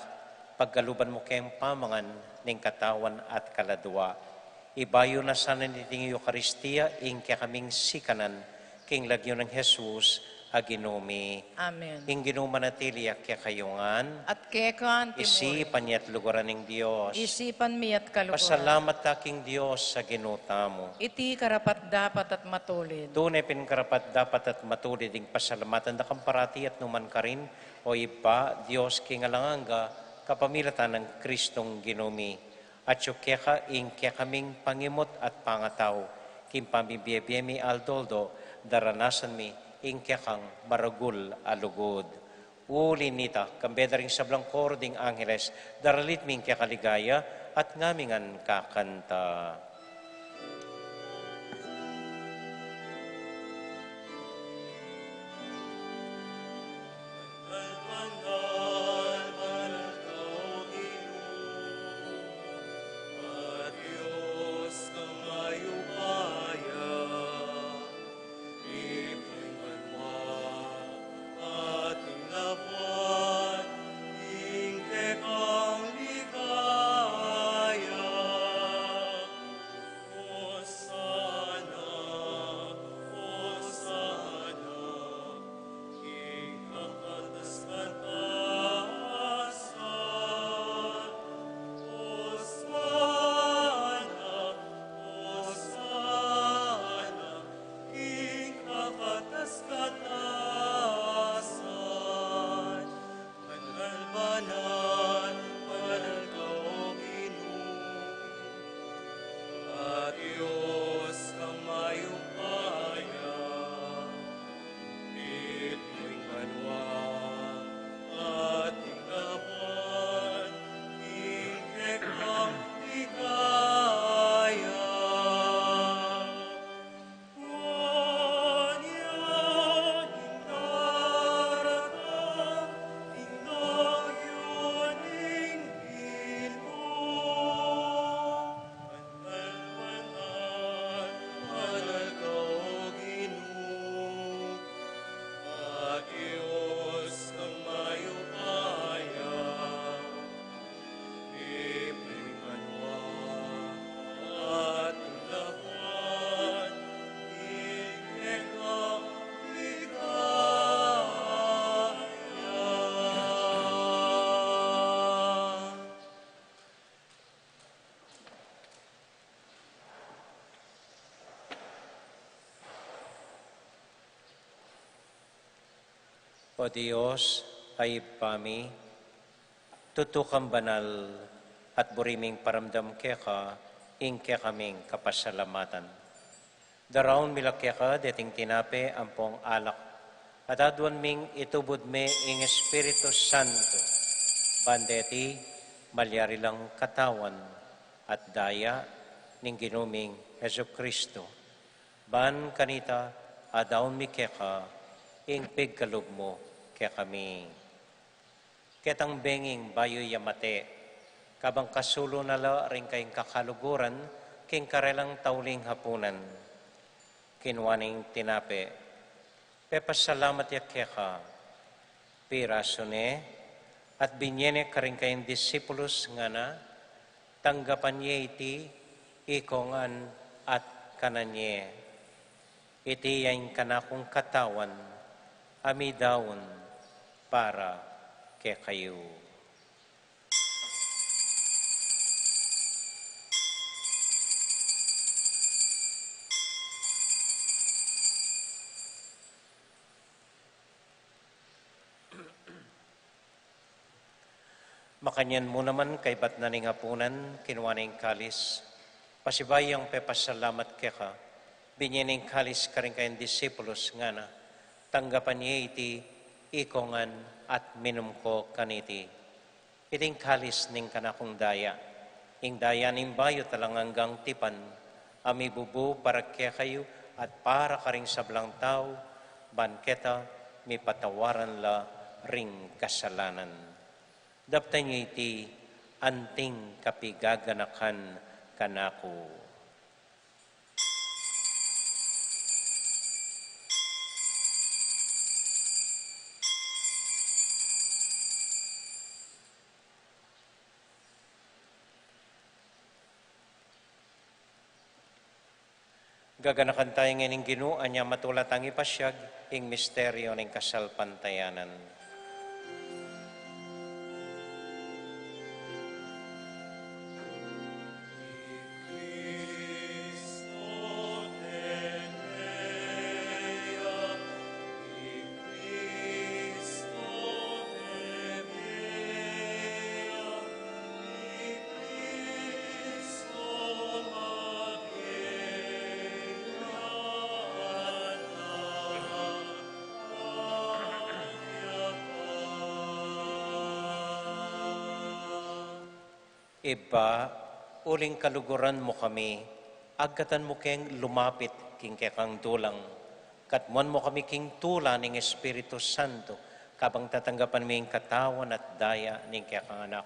paggaluban mo kayang pamangan ning katawan at kaladwa. Ibayo na sana niting Eucharistia, ing kaya kaming sikanan, king lagyo ng Jesus, aginumi. Amen. Ing ginumanatili kaya kayungan, At kekan isipan niya at lugaran ng Diyos. isipan mi at kaluguran. Pasalamat taking Diyos sa ginutamo. Iti karapat dapat at matulid. Tunay pinkarapat dapat at matulid ing pasalamatan na kamparati at numan ka rin, o iba, Diyos kingalanganga, kapamilatan ng Kristong ginumi. At syukeka ing kaya kaming pangimot at pangataw, kim pamibiyebiyemi aldoldo, daranasan mi, ing kaya kang maragul alugod. Uli nita, kambedaring sablang koro ding Angeles, daralit ming kaya kaligaya, at ngamingan kakanta. O Diyos, ay pami, tutukang banal at buriming paramdam keka, ing kaya kaming kapasalamatan. Daraon milakya deting tinape ampong alak, at adwan ming itubod me ing Espiritu Santo, bandeti, malyari lang katawan, at daya, ning ginuming Heso Kristo. Ban kanita, adaon mi keka, ing pigkalog mo, kaya kami. Ketang benging bayo yamate, kabang kasulo nala rin kayong kakaluguran, king karelang tauling hapunan, kinwaning tinape, pepasalamat ya keka, pirasone, at binyene ka rin kayong disipulos nga na, tanggapan niya iti, ikongan at kananye, iti yain kanakong katawan, amidawon, para kay kayo. Makanyan mo naman kay bat na ning hapunan, kinuha ning kalis, pasibayang pepasalamat keka, binyaning kalis ka rin kayong disipulos nga na, tanggapan niya iti, ikongan at minum ko kaniti. Iting kalis ning kanakong daya, ing daya ning bayo talang hanggang tipan, amibubu para kaya kayo at para ka ring sablang tao, banketa, mi patawaran la ring kasalanan. Daptan niyo iti anting kapigaganakan kanako. Gaganakan tayo ngayon Ginoo, anya matulat ang ipasyag, ing misteryo ng kasalpantayanan. Iba, uling kaluguran mo kami, agkatan mo keng lumapit king kekang dulang. Katmuan mo kami king tula ng Espiritu Santo, kabang tatanggapan mo yung katawan at daya ng kekang anak.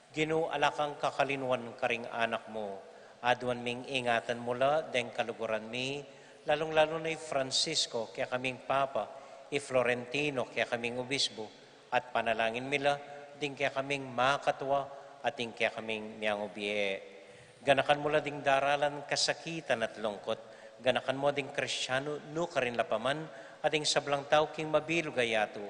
Ginoo, alakang kakalinuan karing anak mo, aduan ming ingatan mula deng kaluguran mi, lalong-lalo na Francisco, kaya kaming Papa, Florentino, kaya kaming Obispo, at panalangin mila, ding kaya kaming makatwa, ating kaya kaming miyang ubiye. Ganakan mo ding daralan kasakitan at lungkot. Ganakan mo ding Kristyano, no karin lapaman, ating sablang tao king mabilo gayato,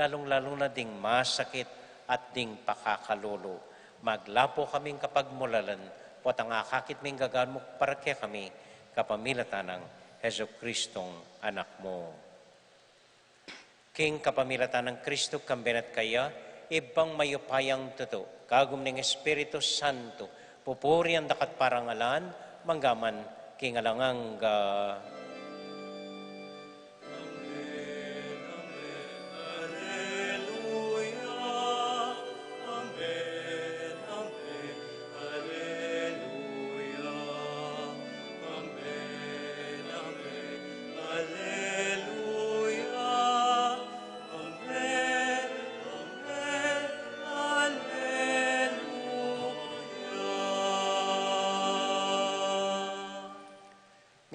lalong-lalong na ding masakit at ding pakakalolo. Maglapo kaming kapag mulalan, po ang akakit ming gagaan mo para kaya kami, kapamilatan ng Heso Kristong anak mo. King kapamilatan ng Kristo, kambenat kaya, ibang mayupayang totoo, kagum ng Espiritu Santo, pupuri ang dakat parangalan, manggaman, kingalangang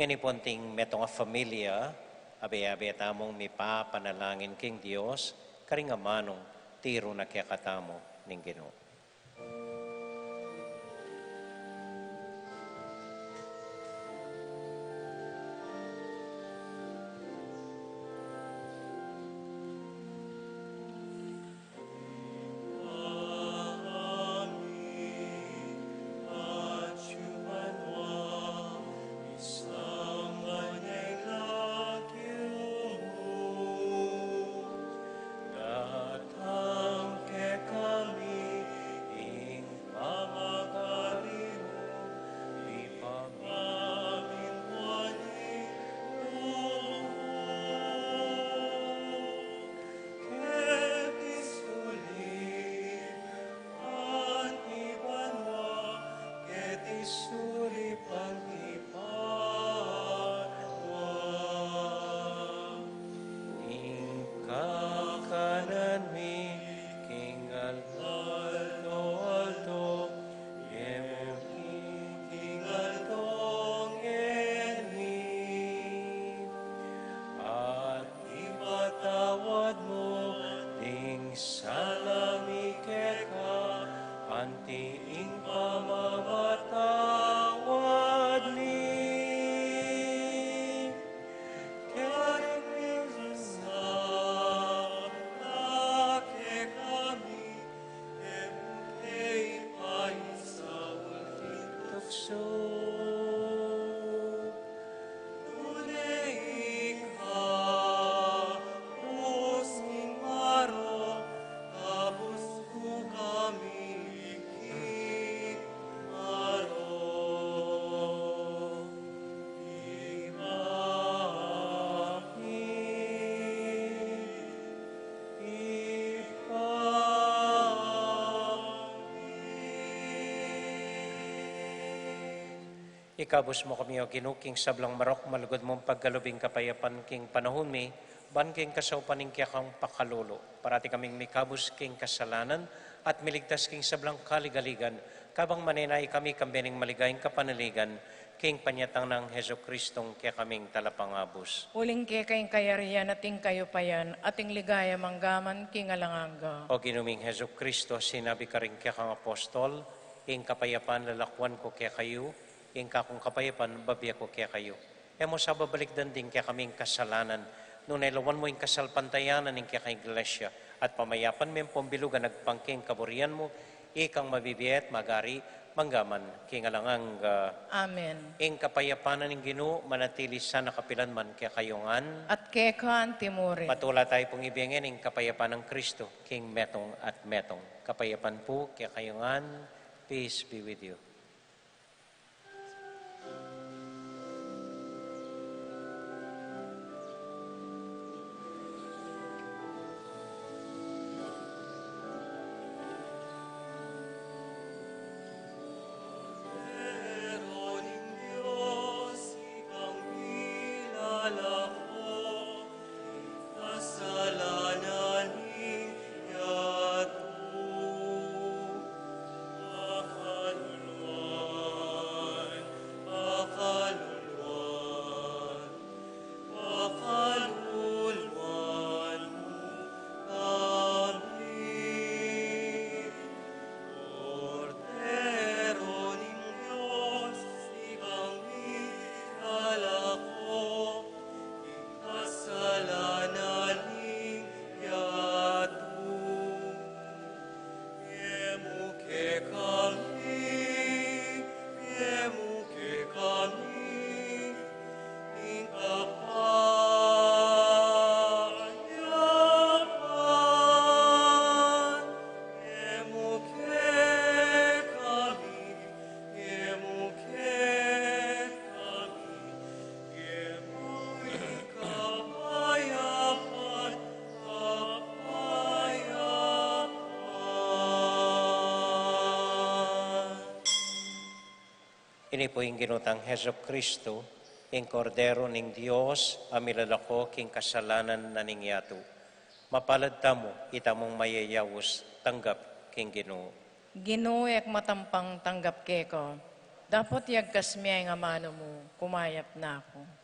Ngani ponting metong a familia, abe-abe tamong mi papanalangin king Dios, karing amanong tiro na kaya katamo ning Ginoo. Ikabos mo kami o kinuking sablang marok, malugod mong paggalubing kapayapan king panahon mi, ban king kasaupaning kya kang pakalulo. Parati kaming mikabus king kasalanan at miligtas king sablang kaligaligan. Kabang maninay kami kambening maligayang kapanaligan, king panyatang ng Heso Kristong kya kaming talapangabus. Uling ke kayong kayarian ating kayo payan, ating ligaya manggaman king alanganga. O ginuming Heso Kristo, sinabi ka rin kya kang apostol, ing kapayapan lalakwan ko kya kayo, ing kakong kapayapan babya ko kya kayo. Emo sa babalikdan din kya kaming kasalanan, nung nailawan mo yung kasalpantayanan ng kya kay iglesia, at pamayapan mo yung pambilugan nagpangking kaburian mo, ikang mabibiyet, magari, manggaman, king alangang Amen. ing kapayapanan ng Ginoo manatili sa nakapilan man kaya kayungan. At kekan timurin. Patula tayo pong ibigin ng kapayapaan ng Kristo, king metong at metong. Kapayapan po kaya kayungan. Peace be with you. Ini po yung ginutang Heso Kristo, ing kordero ning Dios, amilalako king kasalanan na ningyato. Mapalad tamo, itamong mayayawos, tanggap king Ginoo. Ginoo ek matampang tanggap keko. Dapat yagkas miya nga mano mo, kumayap na ako.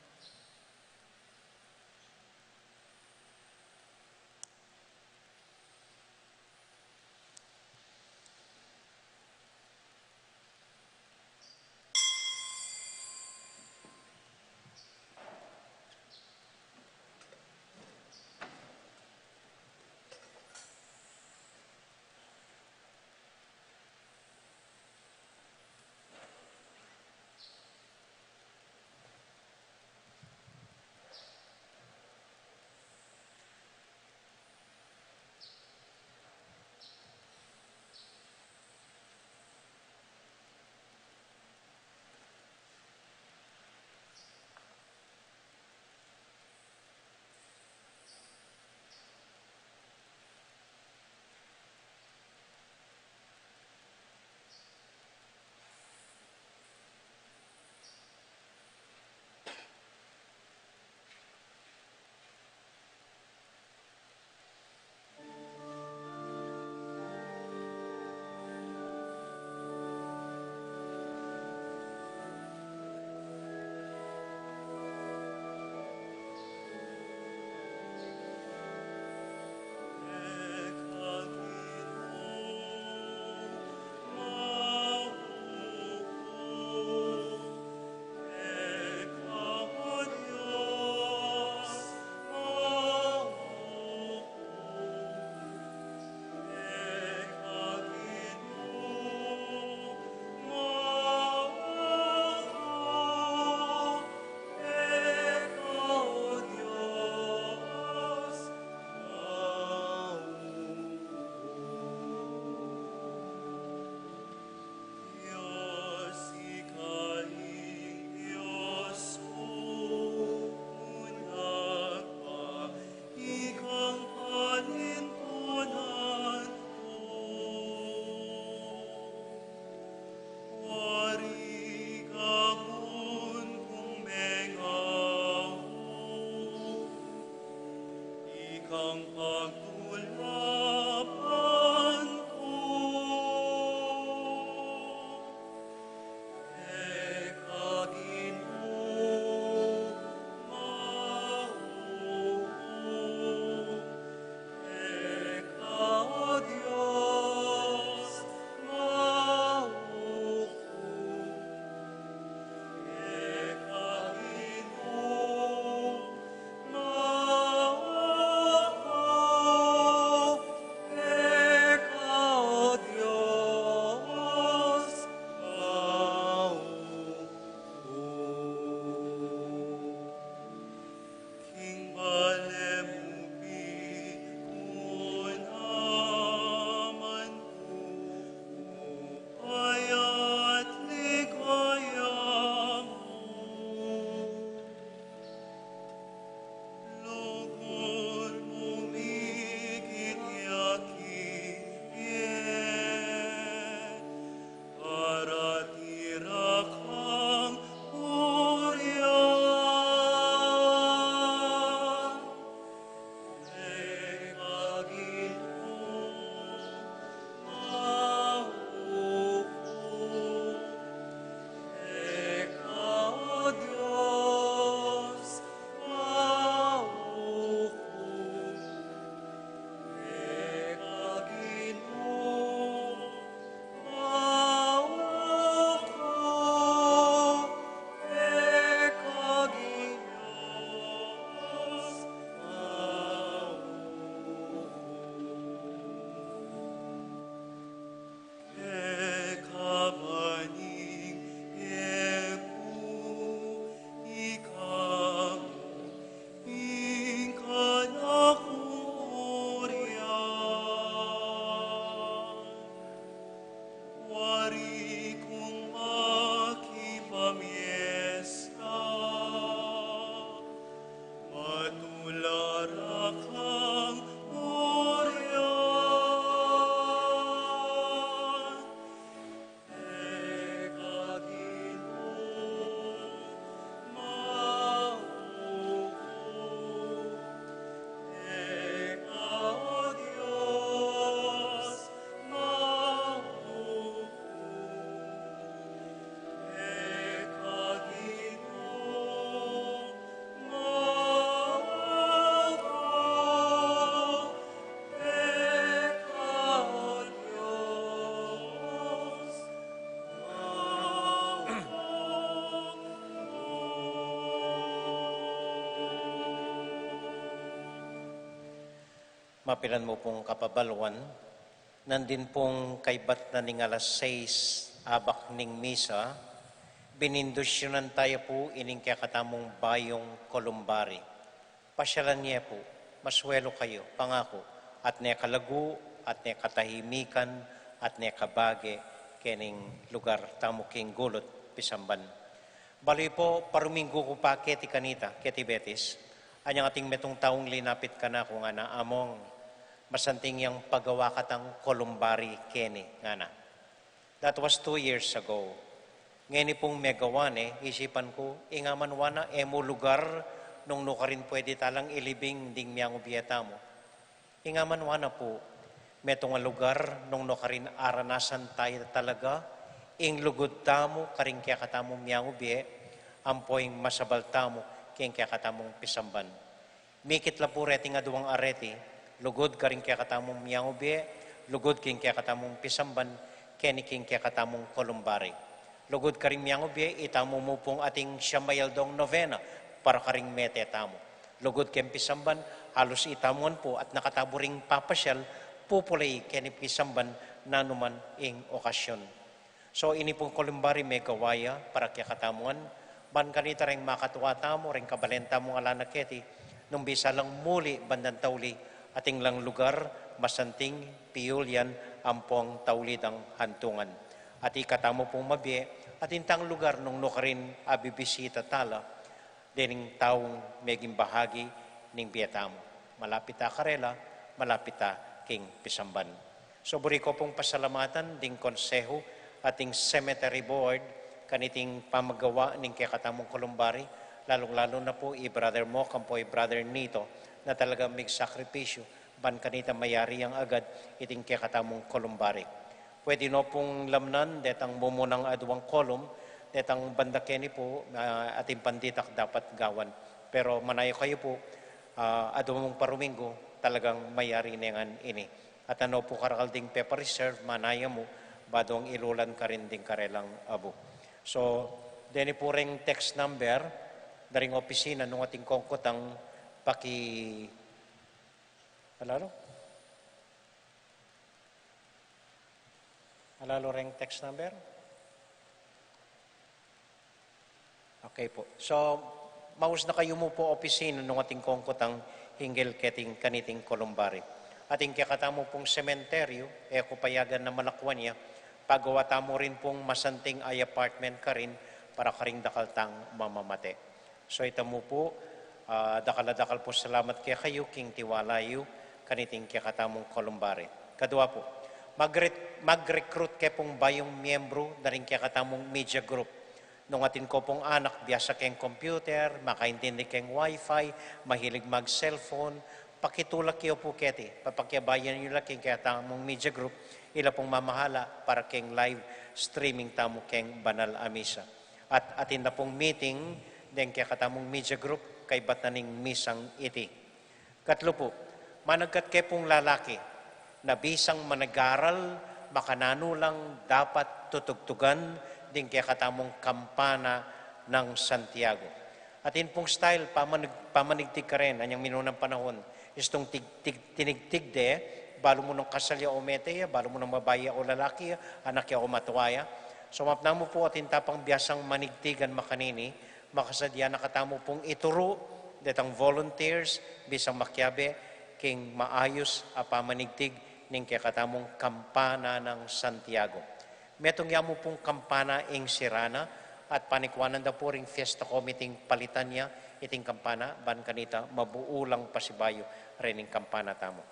kang pagtulapan ko. Eka Ginoo, maupo. Eka Diyos, maupo. Eka Ginoo, maupo. Eka Diyos, maupo. King Balemupi, kunaman ko, upayat ligaya mo. Lugod mong higit yakin, para tira kang uriyan. Eka Ginoo, maupo. Eka Diyos, maupo. Eka Ginoo, maupo. Eka Diyos, Eka baning eku, ikaw ingkang nakuriyan. Wari kong makipamiesta, matulara kang uriyan. Eka Ginoo, maupo. Eka Diyos, maupo. Eka Ginoo, maupo. Eka Diyos, Mapilan mo pong kapabalwan, nandin pong kaibat na ning alas 6, abak ning misa, binindusyonan tayo po ining kakatamong bayong Columbari. Pasyalan niya po, maswelo kayo, pangako, at niya kalagu, at niya katahimikan, at niya kabage, kening lugar tamuking gulot, pisamban. Baloy po, paruminggo ko pa keti kanita, keti Betis, anyang ating metong taong linapit ka na kung ana among masanting yang pagawa katang Columbari keni nga na. That was 2 years ago. Ngayon pong megawane, isipan ko, ingaman wana, emo lugar, nung nukarin pwede talang ilibing ding miyang ubiyata mo. Ingaman wana po, metong lugar, nung nukarin aranasan tayo talaga, ing lugod tamo, karing kaya katamo miyang ubiye, ampoing masabal tamo, king kaya katamong pisamban. Mikit la po reti nga duwang areti, lugod karing kaya katamong miyang ubiye, lugod king kaya katamong pisamban, keni king kaya katamong Columbari. Lugod karing miyang ubiye, itamo mo pong ating siyamayaldong novena, para karing mete tamo. Lugod king pisamban, halos itamuan po at nakataburing papasyal, pupulay keni pisamban na numan ing okasyon. So ini pong Columbari may gawaya para kaya katamuan, ban kanita rin makatuwa tamo, rin kabalenta mo nga lanaketi, nung bisa lang muli bandang tauli, ating lang lugar, masanting, piyulyan, ampong taulidang hantungan. At ikatamo pong mabiye, at intang lugar nung nukarin abibisita tala, dining taong meging bahagi ning biyatamo. Malapit ta karela, malapit ta king pisamban. So buri ko pong pasalamatan ding konseho ating cemetery board kaniting pamagawa ning kakatamong Columbari, lalong-lalo na po i-brother mo, kampo i-brother Nito, na talagang may sakripisyo, ban kanita mayari ang agad, iting kaya katamong kolumbari. Pwede no pong lamnan, detang mumunang aduang kolum, detang banda keni po, ating panditak dapat gawan. Pero manayo kayo po, aduang parumingo, talagang mayari nengan ini. At ano po karakal ding paper reserve, manaya mo, badong ilulan ka rin ding karelang abo. So, deni po ring text number, daring opisina, nung ating kongkotang alalo ring text number? Okay po. So, maus na kayo mo po opisina nung ating kongkotang hinggil keting kaniting kolumbari. Ating kakatamo pong sementeryo, kupayagan na malakwan niya, pagawa tamo rin pong masanting ay apartment ka rin para karing dakaltang mamamate. So ito mo po, dakal po salamat kaya kayo, king tiwalayo, kaniting kakatamong kolumbari. Kadua po, mag-recruit kaya pong bayong miyembro na rin kakatamong media group. Nung atin ko pong anak, biyasa kayong computer, makaintindi kayong wifi, mahilig mag-cellphone, pakitulak kayo po keti, papakyabayan nyo lang kaya tamong media group, ila pong mamahala para kayong live streaming tamo kayong banal amisa. At atin na pong meeting, den kaya katamong media group, kay bataning misang iti. Katlo po, managkat kayo pong lalaki, na bisang managaral, makananulang dapat tutugtugan, din kaya katamong kampana ng Santiago. Atin pong style, pamanigtig ka rin, anyang minunang panahon, istong tinigtig de, balo mo ng kasalya o mete, balo mo ng mabaya o lalaki, anak ya o matuwaya. So mapna mo po atin tapang biyasang manigtigan makanini, makasadya nakatamo pong ituro, detang volunteers, bisang makyabe, king maayos a pamanigtig, ning kaya katamong kampana ng Santiago. Metong yamo pong kampana ing Sirana, at panikwanan da po ring fiesta committee palitan niya, iting kampana, ban kanita, mabuulang pasibayo, rening kampana tamo.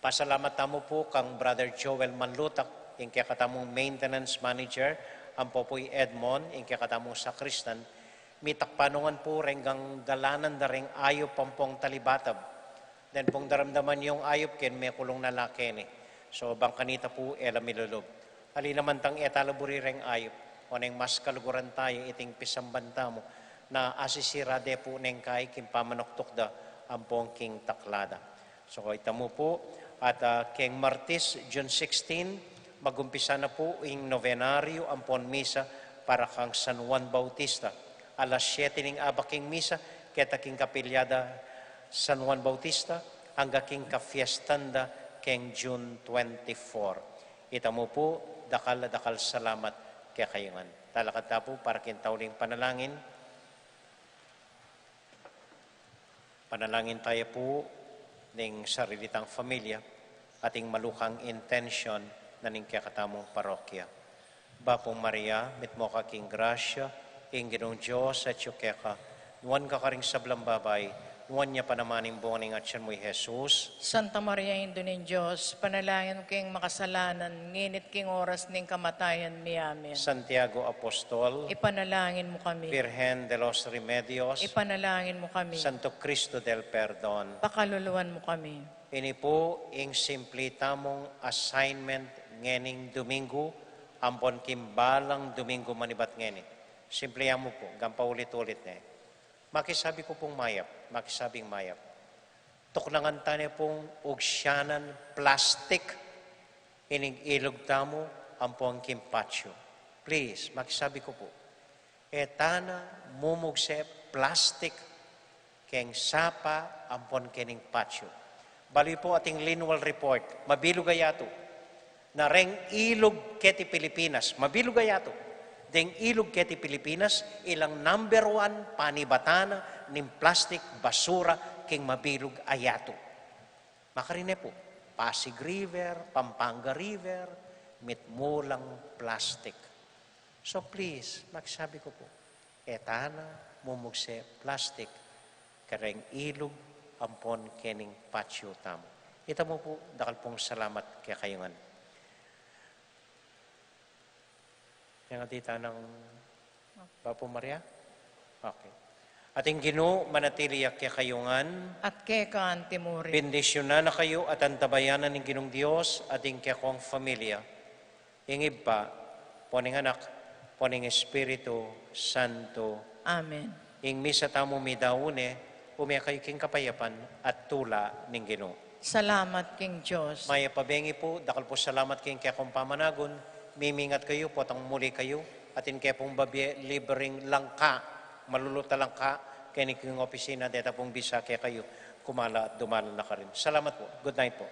Pasalamat tamo po kang Brother Joel Manlutak, ing kaya katamong maintenance manager, ang popoy Edmond, ing kaya katamong sakristan, mitakpanungan po renggang dalanan da ring ayop pampong talibatab. Then pong daramdaman yung ayop ken may kulong na lakene. So bang kanita po milulog. Ali naman tang etalaburi reng ayop. O neng mas kaluguran tayo iting pisambanta mo na asisirade po neng kay kimpamanoktok da ang pong king taklada. So ita mo po at king Martis, June 16, magumpisa na po ing novenaryo ang pon misa para kang San Juan Bautista. Alas 7 ning abaking misa, keta king kapilyada San Juan Bautista, hangga king kafiestanda king June 24. Ita mo po, dakal salamat kaya kayungan. Talakad po para kintauling panalangin. Panalangin tayo po ng sarilitang familia ating malukang intention na ning kakatamong parokya. Bapong Maria, mitmo ka king grasya, ing Ginoong Diyos at yukeka, nuwan ka karing sablang babay, nuwan niya panamaning boning at siyan mo'y Jesus. Santa Maria, Indo ng Diyos, panalangin king makasalanan, nginit king oras ning kamatayan mi amin. Santiago Apostol, Ipanalangin mo kami. Virgen de los Remedios, Ipanalangin mo kami. Santo Cristo del Perdon. Pakaluluwan mo kami. Ini po ing simpli tamong assignment ngening Domingo, ampon kimbalang Domingo manibat ngeni. Simple mo po, gampa ulit-ulit na Makisabi ko pong makisabing mayap. Tuknangan tayo pong ugsyanan plastic, ining ilog tamo, ampon kimpatyo. Please, makisabi ko po. Etana mumugse plastic, keng sapa, ampon kening patyo. Bali po ating linual report, mabilugayato, na reng ilog keti Pilipinas, mabilugayato, deng ilog keti Pilipinas, ilang number 1 panibatana ning plastic basura king mabilog ayato. Makarine po, Pasig River, Pampanga River, mitmulang plastic. So please, magsabi ko po, etana mumugse plastic, kareng ilog ampon kening patio tamo. Ita mo po, dakal pong salamat kaya kayungan. Yang tita ng Bapo Maria? Okay. Ating Ginoo manatili kaya kayungan, at kekaan timuri. bendisyonan na kayo at antabayanan ng Ginong Dios ating kaya kong familia. Ingib pa, poning anak, poning Espiritu Santo. Amen. Ing misa tamo mi daune, umiyakay king kapayapan at tula ng Ginoo. Salamat king Diyos. Maya pabengi po, dakal po salamat king kaya kong pamanagon, mimingat kayo, potang muli kayo, atin kaya pong babye, libreng langka, maluluta langka, kaya ni king opisina, deta pong bisa kaya kayo, kumala at dumala na ka rin. Salamat po. Good night po.